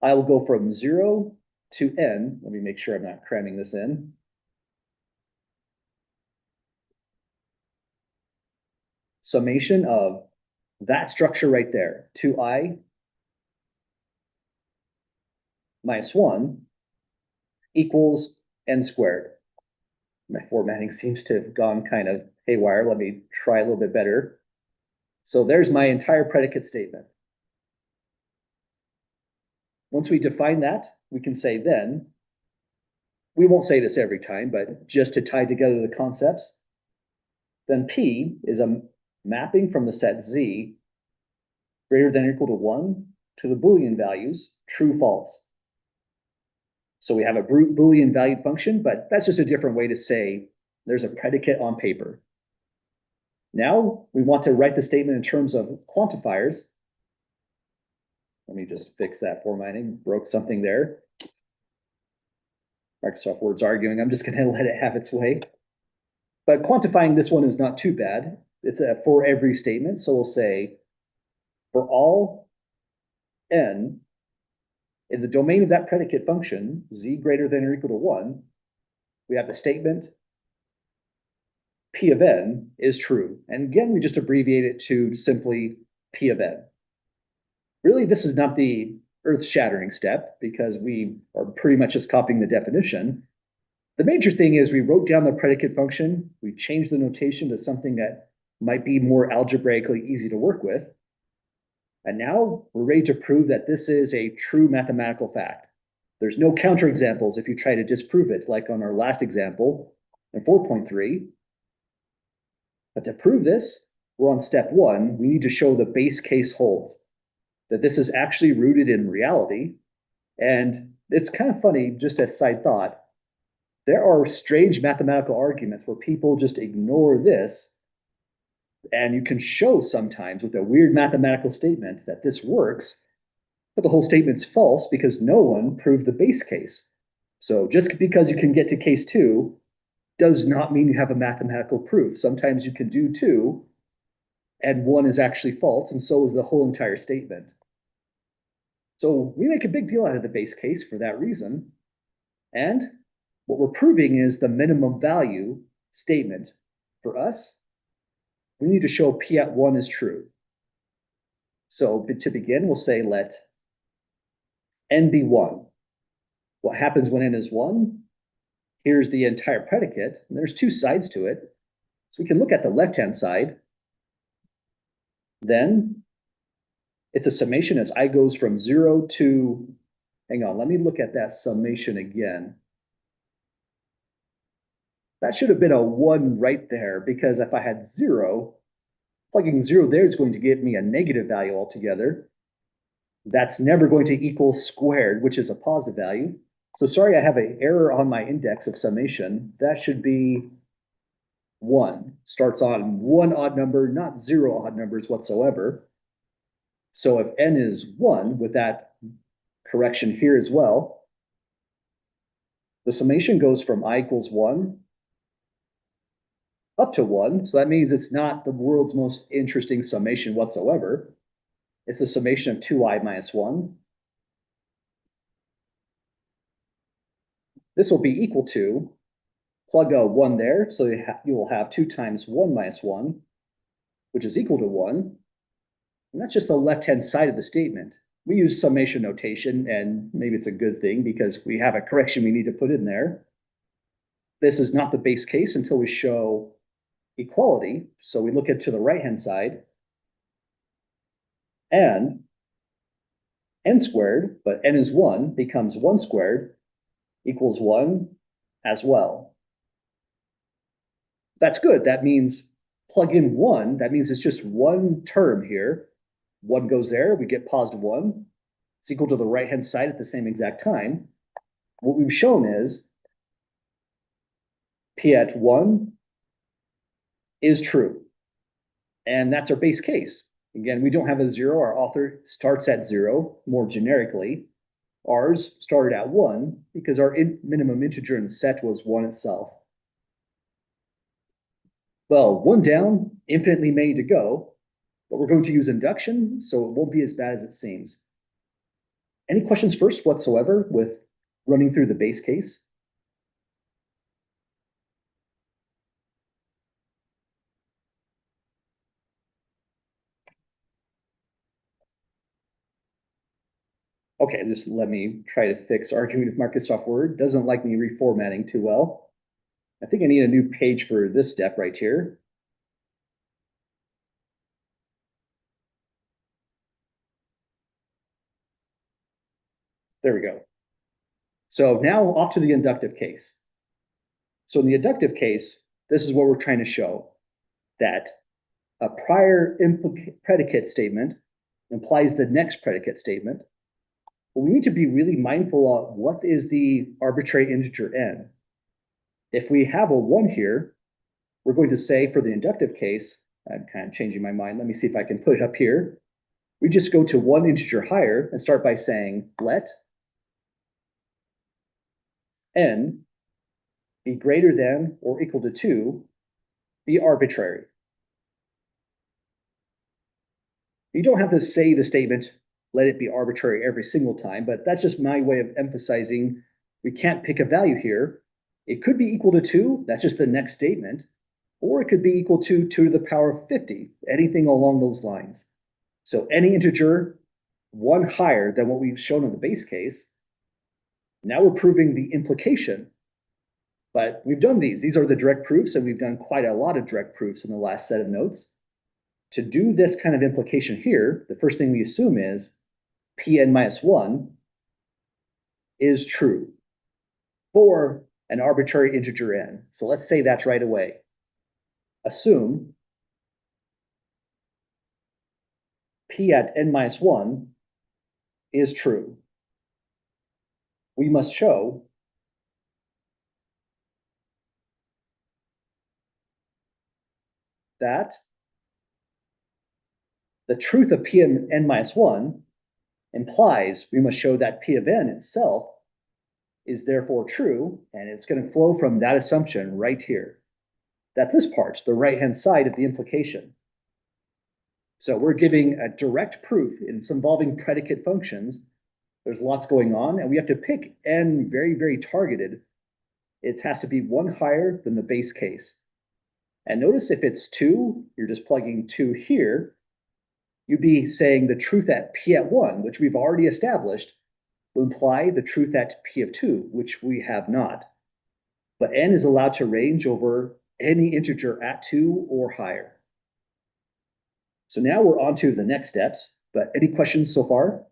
[SPEAKER 1] I will go from 0 to n. Let me make sure I'm not cramming this in. Summation of that structure right there, 2i minus 1 equals n squared. My formatting seems to have gone kind of haywire. Let me try a little bit better. So there's my entire predicate statement. Once we define that, we can say then, we won't say this every time, but just to tie together the concepts, then P is a mapping from the set Z greater than or equal to 1 to the Boolean values, true, false. So we have a Boolean valued function, but that's just a different way to say there's a predicate on paper. Now we want to write the statement in terms of quantifiers. Let me just fix that formatting, broke something there. Microsoft Word's arguing, I'm just gonna let it have its way. But quantifying this one is not too bad. It's a for every statement, so we'll say for all n in the domain of that predicate function, z greater than or equal to 1, we have the statement P of n is true. And again, we just abbreviate it to simply P of n. Really, this is not the earth-shattering step because we are pretty much just copying the definition. The major thing is we wrote down the predicate function, we changed the notation to something that might be more algebraically easy to work with. And now we're ready to prove that this is a true mathematical fact. There's no counterexamples if you try to disprove it, like on our last example in 4.3. But to prove this, we're on step 1. We need to show the base case holds, that this is actually rooted in reality. And it's kind of funny, just as side thought, there are strange mathematical arguments where people just ignore this. And you can show sometimes with a weird mathematical statement that this works, but the whole statement's false because no one proved the base case. So just because you can get to case 2 does not mean you have a mathematical proof. Sometimes you can do 2 and 1 is actually false, and so is the whole entire statement. So we make a big deal out of the base case for that reason. And what we're proving is the minimum value statement. For us, we need to show P at 1 is true. So to begin, we'll say let n be 1. What happens when n is 1? Here's the entire predicate, and there's 2 sides to it. So we can look at the left-hand side. Then it's a summation as I goes from 0 to, hang on, let me look at that summation again. That should have been a 1 right there, because if I had 0, plugging 0 there is going to give me a negative value altogether. That's never going to equal squared, which is a positive value. So sorry, I have an error on my index of summation. That should be 1. Starts on 1 odd number, not 0 odd numbers whatsoever. So if n is 1, with that correction here as well, the summation goes from I equals 1 up to 1. So that means it's not the world's most interesting summation whatsoever. It's the summation of 2i minus 1. This will be equal to, plug a 1 there, so you will have 2 times 1 minus 1, which is equal to 1. And that's just the left-hand side of the statement. We use summation notation, and maybe it's a good thing because we have a correction we need to put in there. This is not the base case until we show equality. So we look at to the right-hand side, and n squared, but n is 1, becomes 1 squared equals 1 as well. That's good. That means plug in 1. That means it's just one term here. 1 goes there, we get positive 1. It's equal to the right-hand side at the same exact time. What we've shown is P at 1 is true. And that's our base case. Again, we don't have a 0. Our author starts at 0 more generically. Ours started at 1 because our minimum integer in the set was 1 itself. Well, 1 down, infinitely many to go, but we're going to use induction, so it won't be as bad as it seems. Any questions first whatsoever with running through the base case? Okay, just let me try to fix arguing with Microsoft Word. Doesn't like me reformatting too well. I think I need a new page for this step right here. There we go. So now off to the inductive case. So in the inductive case, this is what we're trying to show, that a prior predicate statement implies the next predicate statement. But we need to be really mindful of what is the arbitrary integer n. If we have a 1 here, we're going to say for the inductive case, I'm kind of changing my mind. Let me see if I can put it up here. We just go to 1 integer higher and start by saying let n be greater than or equal to 2 be arbitrary. You don't have to say the statement, let it be arbitrary every single time, but that's just my way of emphasizing we can't pick a value here. It could be equal to 2, that's just the next statement, or it could be equal to 2 to the power of 50, anything along those lines. So any integer 1 higher than what we've shown in the base case. Now we're proving the implication, but we've done these. These are the direct proofs, and we've done quite a lot of direct proofs in the last set of notes. To do this kind of implication here, the first thing we assume is Pn minus 1 is true for an arbitrary integer n. So let's say that right away. Assume P at n minus 1 is true. We must show that the truth of P of n minus 1 implies we must show that P of n itself is therefore true, and it's going to flow from that assumption right here. That's this part, the right-hand side of the implication. So we're giving a direct proof. It's involving predicate functions. There's lots going on, and we have to pick n very, very targeted. It has to be 1 higher than the base case. And notice if it's 2, you're just plugging 2 here, you'd be saying the truth at P at 1, which we've already established, will imply the truth at P of 2, which we have not. But n is allowed to range over any integer at 2 or higher. So now we're on to the next steps, but any questions so far?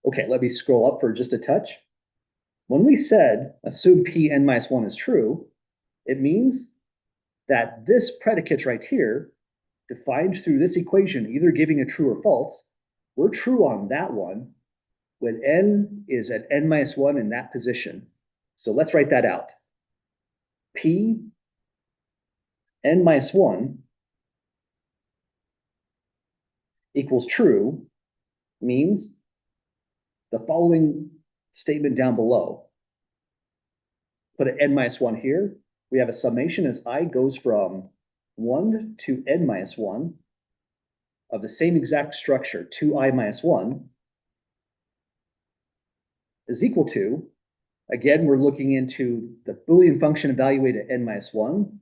[SPEAKER 1] Okay, let me scroll up for just a touch. When we said assume P n minus 1 is true, it means that this predicate right here, defined through this equation, either giving a true or false, we're true on that one when n is at n minus 1 in that position. So let's write that out. P n minus 1 equals true means the following statement down below. Put an n minus 1 here. We have a summation as I goes from 1 to n minus 1 of the same exact structure, 2i minus 1, is equal to, again, we're looking into the Boolean function evaluated at n minus 1.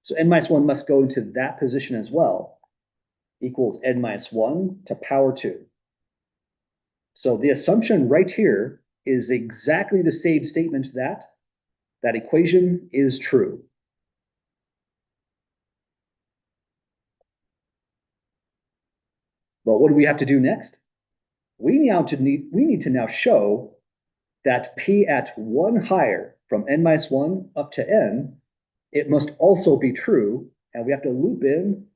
[SPEAKER 1] So n minus 1 must go into that position as well, equals n minus 1 to power 2. So the assumption right here is exactly the same statement that that equation is true. But what do we have to do next? We need to now show that P at 1 higher from n minus 1 up to n, it must also be true, and we have to loop in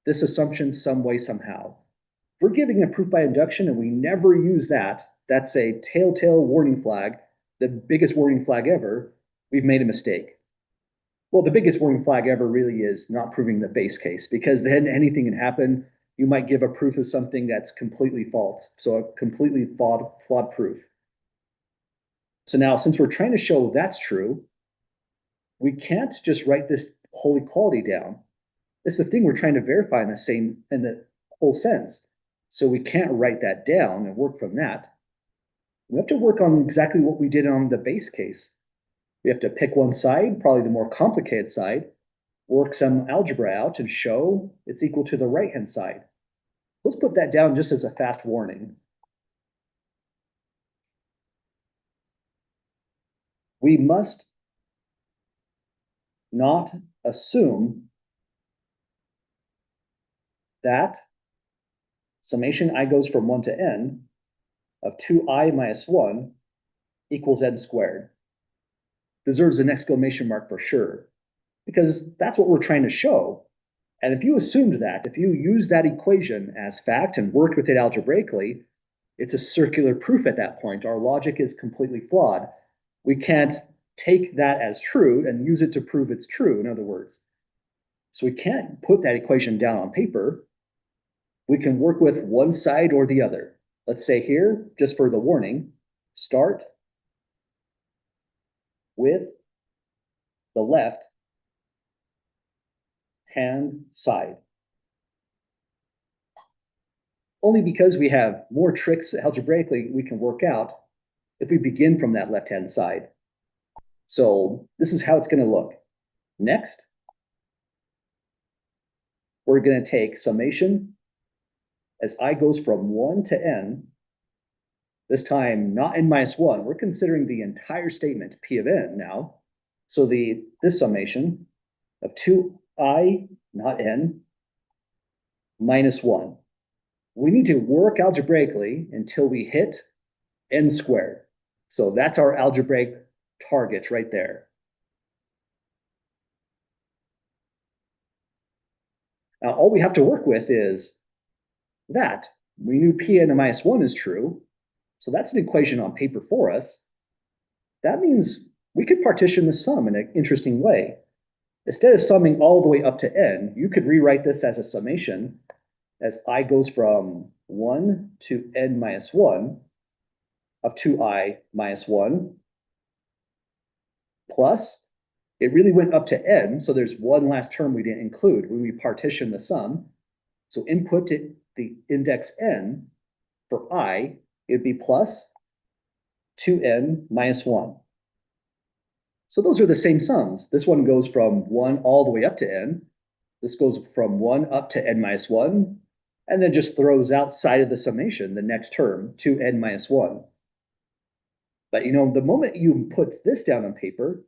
[SPEAKER 1] this assumption some way, somehow. If we're giving a proof by induction and we never use that that's a telltale warning flag, the biggest warning flag ever. We've made a mistake. Well, the biggest warning flag ever really is not proving the base case, because then anything can happen. You might give a proof of something that's completely false. So a completely flawed proof. So now, since we're trying to show that's true, we can't just write this whole equality down. It's the thing we're trying to verify in the whole sense. So we can't write that down and work from that. We have to work on exactly what we did on the base case. We have to pick one side, probably the more complicated side, work some algebra out and show it's equal to the right-hand side. Let's put that down just as a fast warning. We must not assume that summation I goes from 1 to n of 2i minus 1 equals n squared. Deserves an exclamation mark for sure, because that's what we're trying to show. And if you assumed that, if you use that equation as fact and worked with it algebraically, it's a circular proof at that point. Our logic is completely flawed. We can't take that as true and use it to prove it's true, in other words. So we can't put that equation down on paper. We can work with one side or the other. Let's say here, just for the warning, start with the left hand side. Only because we have more tricks algebraically we can work out if we begin from that left-hand side. So this is how it's going to look. Next, we're going to take summation as I goes from 1 to n. This time, not n minus 1. We're considering the entire statement, p of n now. So this summation of 2i, not n, minus 1. We need to work algebraically until we hit n squared. So that's our algebraic target right there. Now, all we have to work with is that. We knew Pn minus 1 is true, so that's an equation on paper for us. That means we could partition the sum in an interesting way. Instead of summing all the way up to n, you could rewrite this as a summation as I goes from 1 to n minus 1 of 2i minus 1 plus, it really went up to n, so there's one last term we didn't include when we partition the sum. So input the index n for I, it'd be plus 2n minus 1. So those are the same sums. This one goes from 1 all the way up to n. This goes from 1 up to n minus 1, and then just throws outside of the summation the next term, 2n minus 1. But you know, the moment you put this down on paper,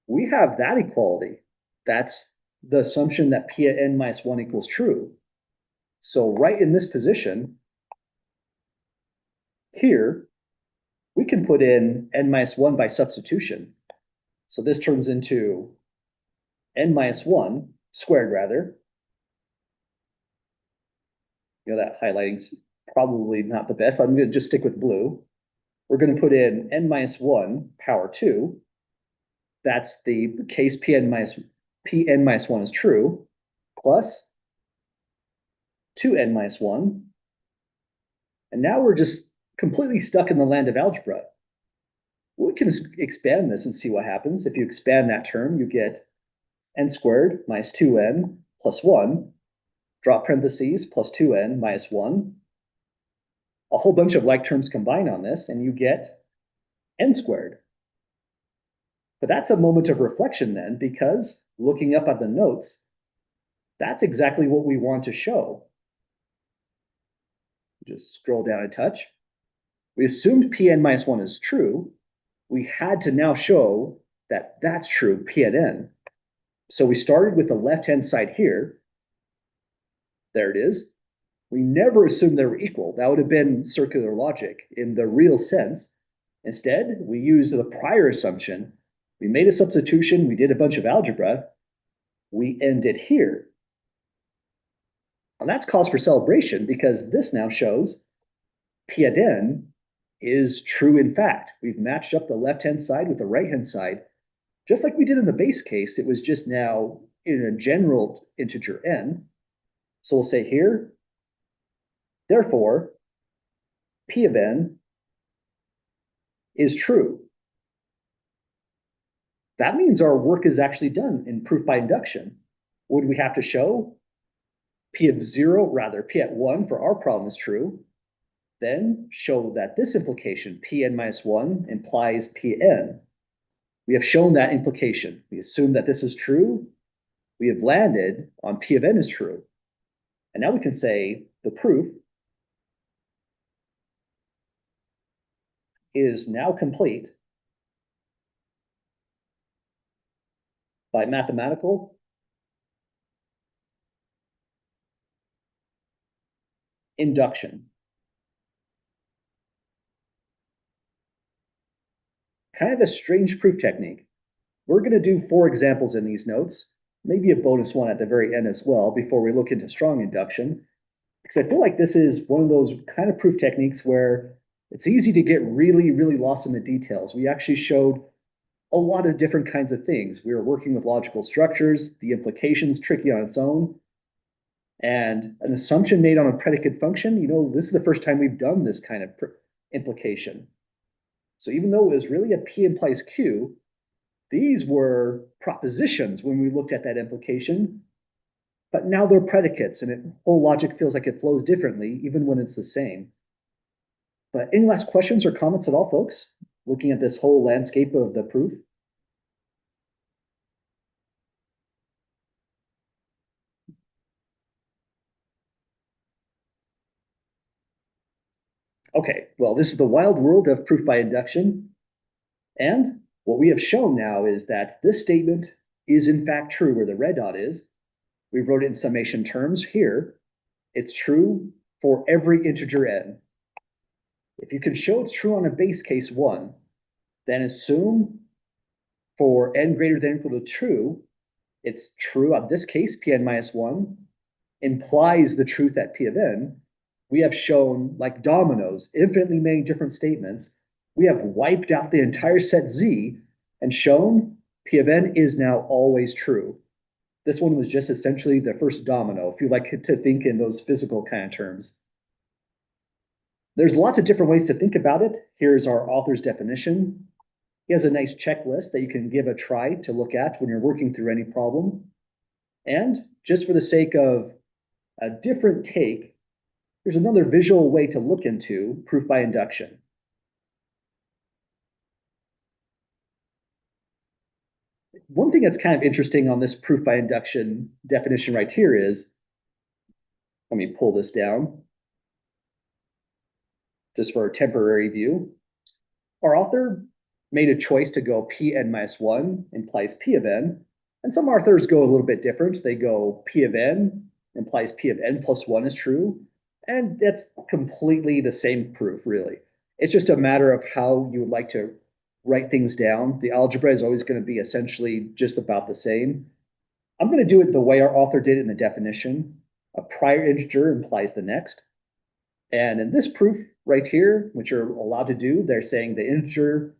[SPEAKER 1] we have that equality. That's the assumption that p at n minus 1 equals true. So right in this position, here, we can put in n minus 1 by substitution. So this turns into n minus 1 squared, rather. You know, that highlighting's probably not the best. I'm going to just stick with blue. We're going to put in n minus 1 power 2. That's the case pn minus 1 is true, plus 2n minus 1. And now we're just completely stuck in the land of algebra. We can expand this and see what happens. If you expand that term, you get n squared minus 2n plus 1, drop parentheses, plus 2n minus 1. A whole bunch of like terms combine on this, and you get n squared. But that's a moment of reflection then, because looking up at the notes, that's exactly what we want to show. Just scroll down a touch. We assumed Pn minus 1 is true. We had to now show that that's true, P at n. So we started with the left-hand side here. There it is. We never assumed they were equal. That would have been circular logic in the real sense. Instead, we used the prior assumption. We made a substitution. We did a bunch of algebra. We ended here. And that's cause for celebration because this now shows P at n is true in fact. We've matched up the left-hand side with the right-hand side, just like we did in the base case. It was just now in a general integer n. So we'll say here, therefore, P of n is true. That means our work is actually done in proof by induction. What do we have to show? P of 0, rather, P at 1 for our problem is true. Then show that this implication, Pn minus 1, implies Pn. We have shown that implication. We assume that this is true. We have landed on P of n is true. And now we can say the proof is now complete by mathematical induction. Kind of a strange proof technique. We're going to do 4 examples in these notes, maybe a bonus one at the very end as well before we look into strong induction, because I feel like this is one of those kind of proof techniques where it's easy to get really, really lost in the details. We actually showed a lot of different kinds of things. We were working with logical structures, the implication's tricky on its own, and an assumption made on a predicate function. This is the first time we've done this kind of implication. So even though it was really a P implies Q, these were propositions when we looked at that implication, but now they're predicates, and whole logic feels like it flows differently, even when it's the same. But any last questions or comments at all, folks, looking at this whole landscape of the proof? Okay, well, this is the wild world of proof by induction. And what we have shown now is that this statement is in fact true where the red dot is. We wrote it in summation terms here. It's true for every integer n. If you can show it's true on a base case 1, then assume for n greater than or equal to true, it's true on this case, Pn minus 1, implies the truth at P of n. We have shown, like dominoes, infinitely many different statements. We have wiped out the entire set Z and shown P of n is now always true. This one was just essentially the first domino, if you like to think in those physical kind of terms. There's lots of different ways to think about it. Here's our author's definition. He has a nice checklist that you can give a try to look at when you're working through any problem. And just for the sake of a different take, there's another visual way to look into proof by induction. One thing that's kind of interesting on this proof by induction definition right here is, let me pull this down just for a temporary view. Our author made a choice to go Pn minus 1 implies P of n, and some authors go a little bit different. They go P of n implies P of n plus 1 is true, and that's completely the same proof, really. It's just a matter of how you would like to write things down. The algebra is always going to be essentially just about the same. I'm going to do it the way our author did it in the definition. A prior integer implies the next. And in this proof right here, which you're allowed to do, they're saying the integer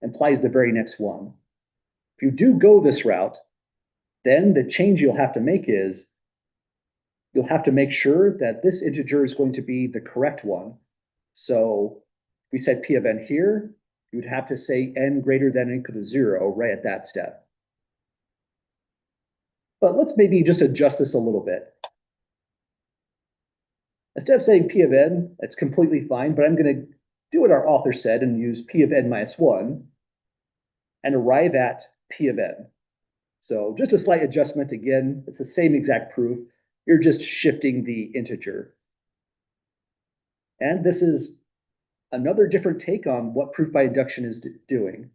[SPEAKER 1] implies the very next one. If you do go this route, then the change you'll have to make is you'll have to make sure that this integer is going to be the correct one. So we said P of n here, you would have to say n greater than or equal to 0 right at that step. But let's maybe just adjust this a little bit. Instead of saying P of n, it's completely fine, but I'm going to do what our author said and use P of n minus 1 and arrive at P of n. So just a slight adjustment again. It's the same exact proof. You're just shifting the integer. And this is another different take on what proof by induction is doing.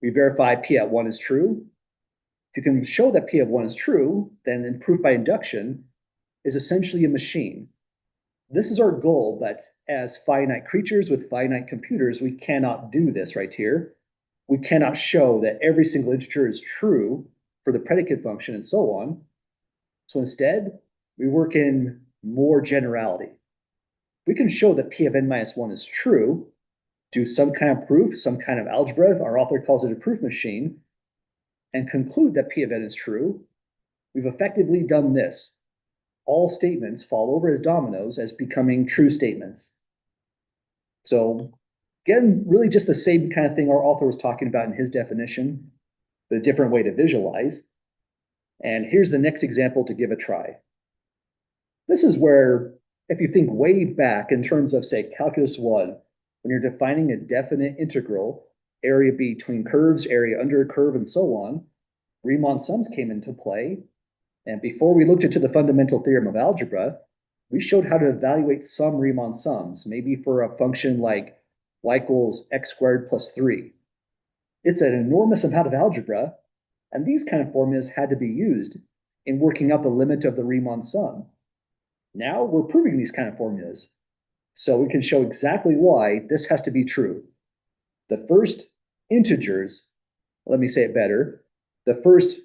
[SPEAKER 1] We verify P at 1 is true. If you can show that P of 1 is true, then in proof by induction is essentially a machine. This is our goal, but as finite creatures with finite computers, we cannot do this right here. We cannot show that every single integer is true for the predicate function and so on. So instead, we work in more generality. We can show that P of n minus 1 is true. do some kind of proof, some kind of algebra, our author calls it a proof machine, and conclude that P of n is true, we've effectively done this. All statements fall over as dominoes as becoming true statements. So again, really just the same kind of thing our author was talking about in his definition, but a different way to visualize. And here's the next example to give a try. This is where, if you think way back in terms of, say, Calculus 1, when you're defining a definite integral, area between curves, area under a curve, and so on, Riemann sums came into play. And before we looked into the fundamental theorem of algebra, we showed how to evaluate some Riemann sums, maybe for a function like y equals x squared plus 3. It's an enormous amount of algebra, and these kind of formulas had to be used in working out the limit of the Riemann sum. Now we're proving these kind of formulas, so we can show exactly why this has to be true. The first integers, let me say it better, the first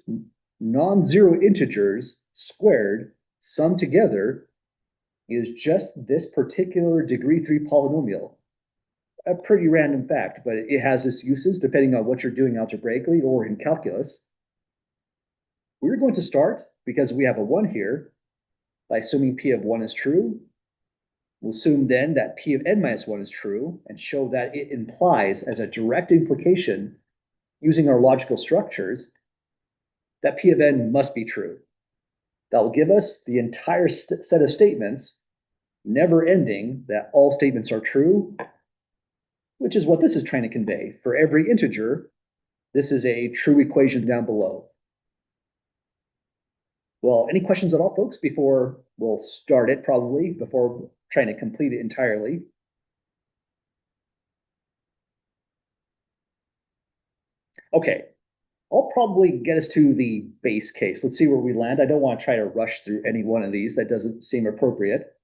[SPEAKER 1] non-zero integers squared summed together is just this particular degree 3 polynomial. A pretty random fact, but it has its uses depending on what you're doing algebraically or in calculus. We're going to start, because we have a 1 here, by assuming P of 1 is true. We'll assume then that P of n minus 1 is true and show that it implies, as a direct implication, using our logical structures, that P of n must be true. That will give us the entire set of statements, never ending, that all statements are true, which is what this is trying to convey. For every integer, this is a true equation down below. Well, any questions at all, folks, before we'll start it, probably, before trying to complete it entirely? Okay, I'll probably get us to the base case. Let's see where we land. I don't want to try to rush through any one of these. That doesn't seem appropriate.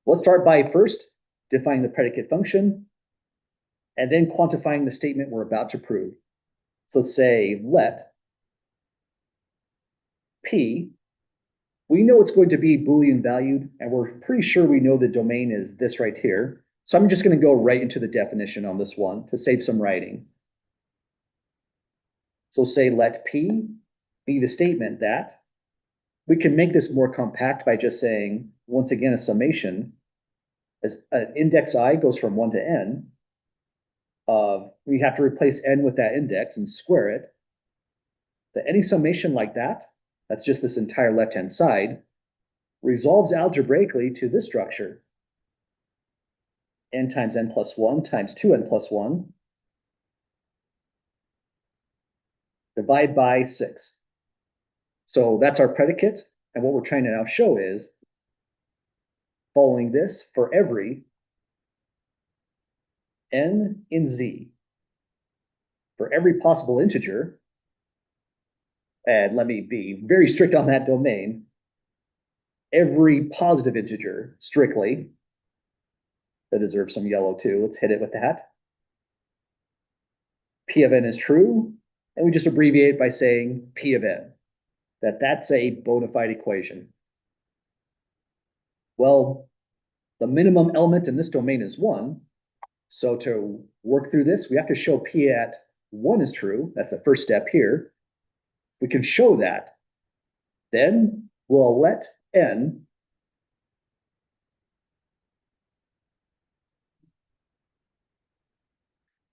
[SPEAKER 1] Let's start by first defining the predicate function and then quantifying the statement we're about to prove. So let's say let P, we know it's going to be Boolean valued, and we're pretty sure we know the domain is this right here. So I'm just going to go right into the definition on this one to save some writing. So say let P be the statement that, we can make this more compact by just saying, once again, a summation, as an index I goes from 1 to n, we have to replace n with that index and square it. That any summation like that, that's just this entire left-hand side, resolves algebraically to this structure. N times n plus 1 times 2n plus 1, divide by 6. So that's our predicate, and what we're trying to now show is, following this, for every n in z, for every possible integer, and let me be very strict on that domain, every positive integer, strictly, that deserves some yellow too, let's hit it with that. P of n is true, and we just abbreviate by saying P of n, that's a bona fide equation. Well, the minimum element in this domain is 1, so to work through this, we have to show P at 1 is true. That's the first step here. We can show that. Then we'll let n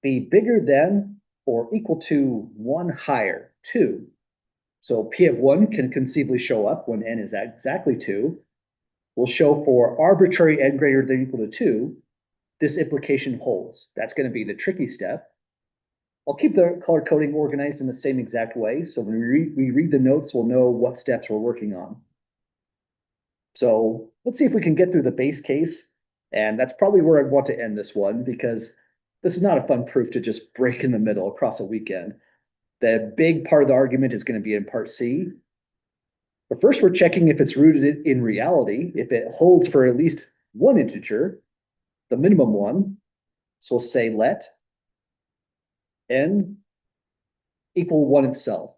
[SPEAKER 1] be bigger than or equal to 1 higher, 2. So P of 1 can conceivably show up when n is exactly 2. We'll show for arbitrary n greater than or equal to 2, this implication holds. That's going to be the tricky step. I'll keep the color coding organized in the same exact way, so when we read the notes, we'll know what steps we're working on. So let's see if we can get through the base case, and that's probably where I want to end this one, because this is not a fun proof to just break in the middle across a weekend. The big part of the argument is going to be in part C. But first, we're checking if it's rooted in reality, if it holds for at least one integer, the minimum one. So we'll say let n equal 1 itself.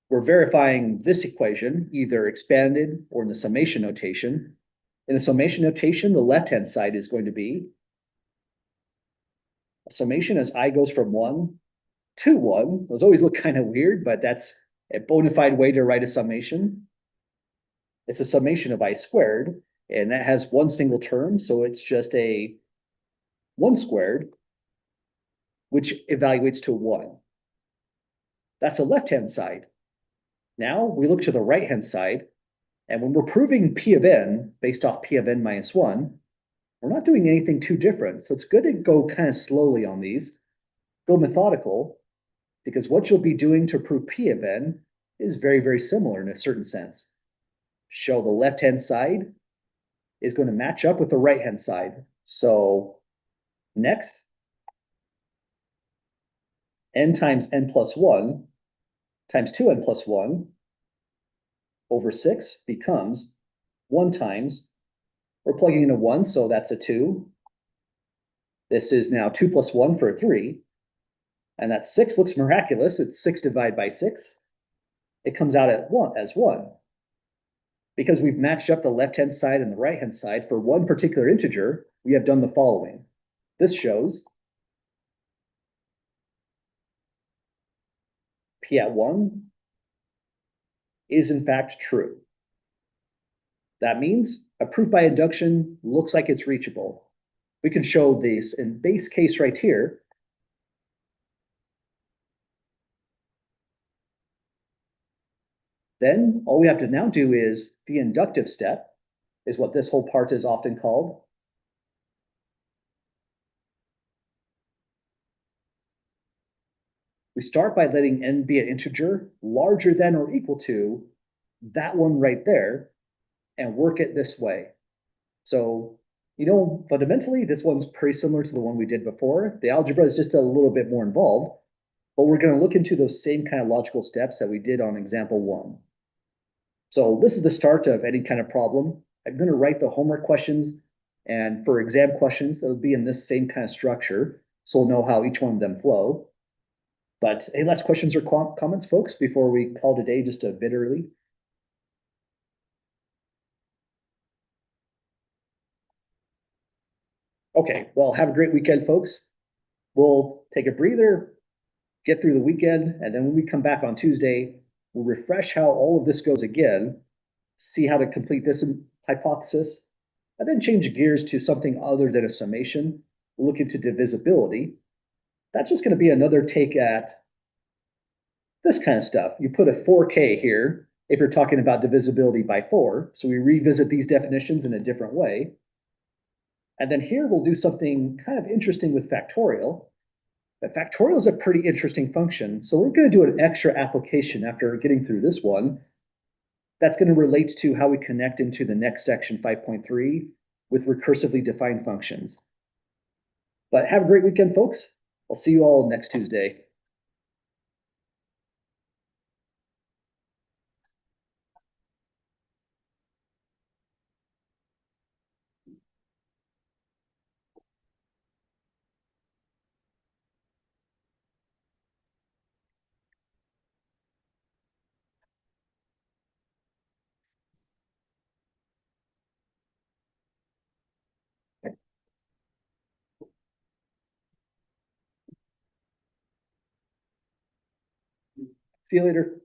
[SPEAKER 1] We're verifying this equation, either expanded or in the summation notation. In the summation notation, the left-hand side is going to be A summation as I goes from 1 to 1. Those always look kind of weird, but that's a bona fide way to write a summation. It's a summation of I squared, and that has one single term, so it's just a 1 squared, which evaluates to 1. That's the left-hand side. Now we look to the right-hand side, and when we're proving P of n based off P of n minus 1, we're not doing anything too different. So it's good to go kind of slowly on these, go methodical, because what you'll be doing to prove P of n is very, very similar in a certain sense. Show the left-hand side is going to match up with the right-hand side. So next, n times n plus 1 times 2n plus 1 over 6 becomes 1 times, we're plugging in a 1, so that's a 2. This is now 2 plus 1 for a 3. And that 6 looks miraculous. It's 6 divided by 6. It comes out at 1 as 1. Because we've matched up the left-hand side and the right-hand side for one particular integer, we have done the following. This shows P at 1 is in fact true. That means a proof by induction looks like it's reachable. We can show this in base case right here. Then all we have to now do is the inductive step, is what this whole part is often called. We start by letting n be an integer larger than or equal to that one right there, and work it this way. So, fundamentally, this one's pretty similar to the one we did before. The algebra is just a little bit more involved, but we're going to look into those same kind of logical steps that we did on example 1. So this is the start of any kind of problem. I'm going to write the homework questions, and for exam questions, they'll be in this same kind of structure, so we'll know how each one of them flow. But any last questions or comments, folks, before we call today just a bit early? Okay, well, have a great weekend, folks. We'll take a breather, get through the weekend, and then when we come back on Tuesday, we'll refresh how all of this goes again, see how to complete this hypothesis, and then change gears to something other than a summation. We'll look into divisibility. That's just going to be another take at this kind of stuff. You put a 4K here if you're talking about divisibility by 4. So we revisit these definitions in a different way. And then here we'll do something kind of interesting with factorial. But factorial is a pretty interesting function. So we're going to do an extra application after getting through this one. That's going to relate to how we connect into the next section, 5.3, with recursively defined functions. But have a great weekend, folks. I'll see you all next Tuesday. See you later.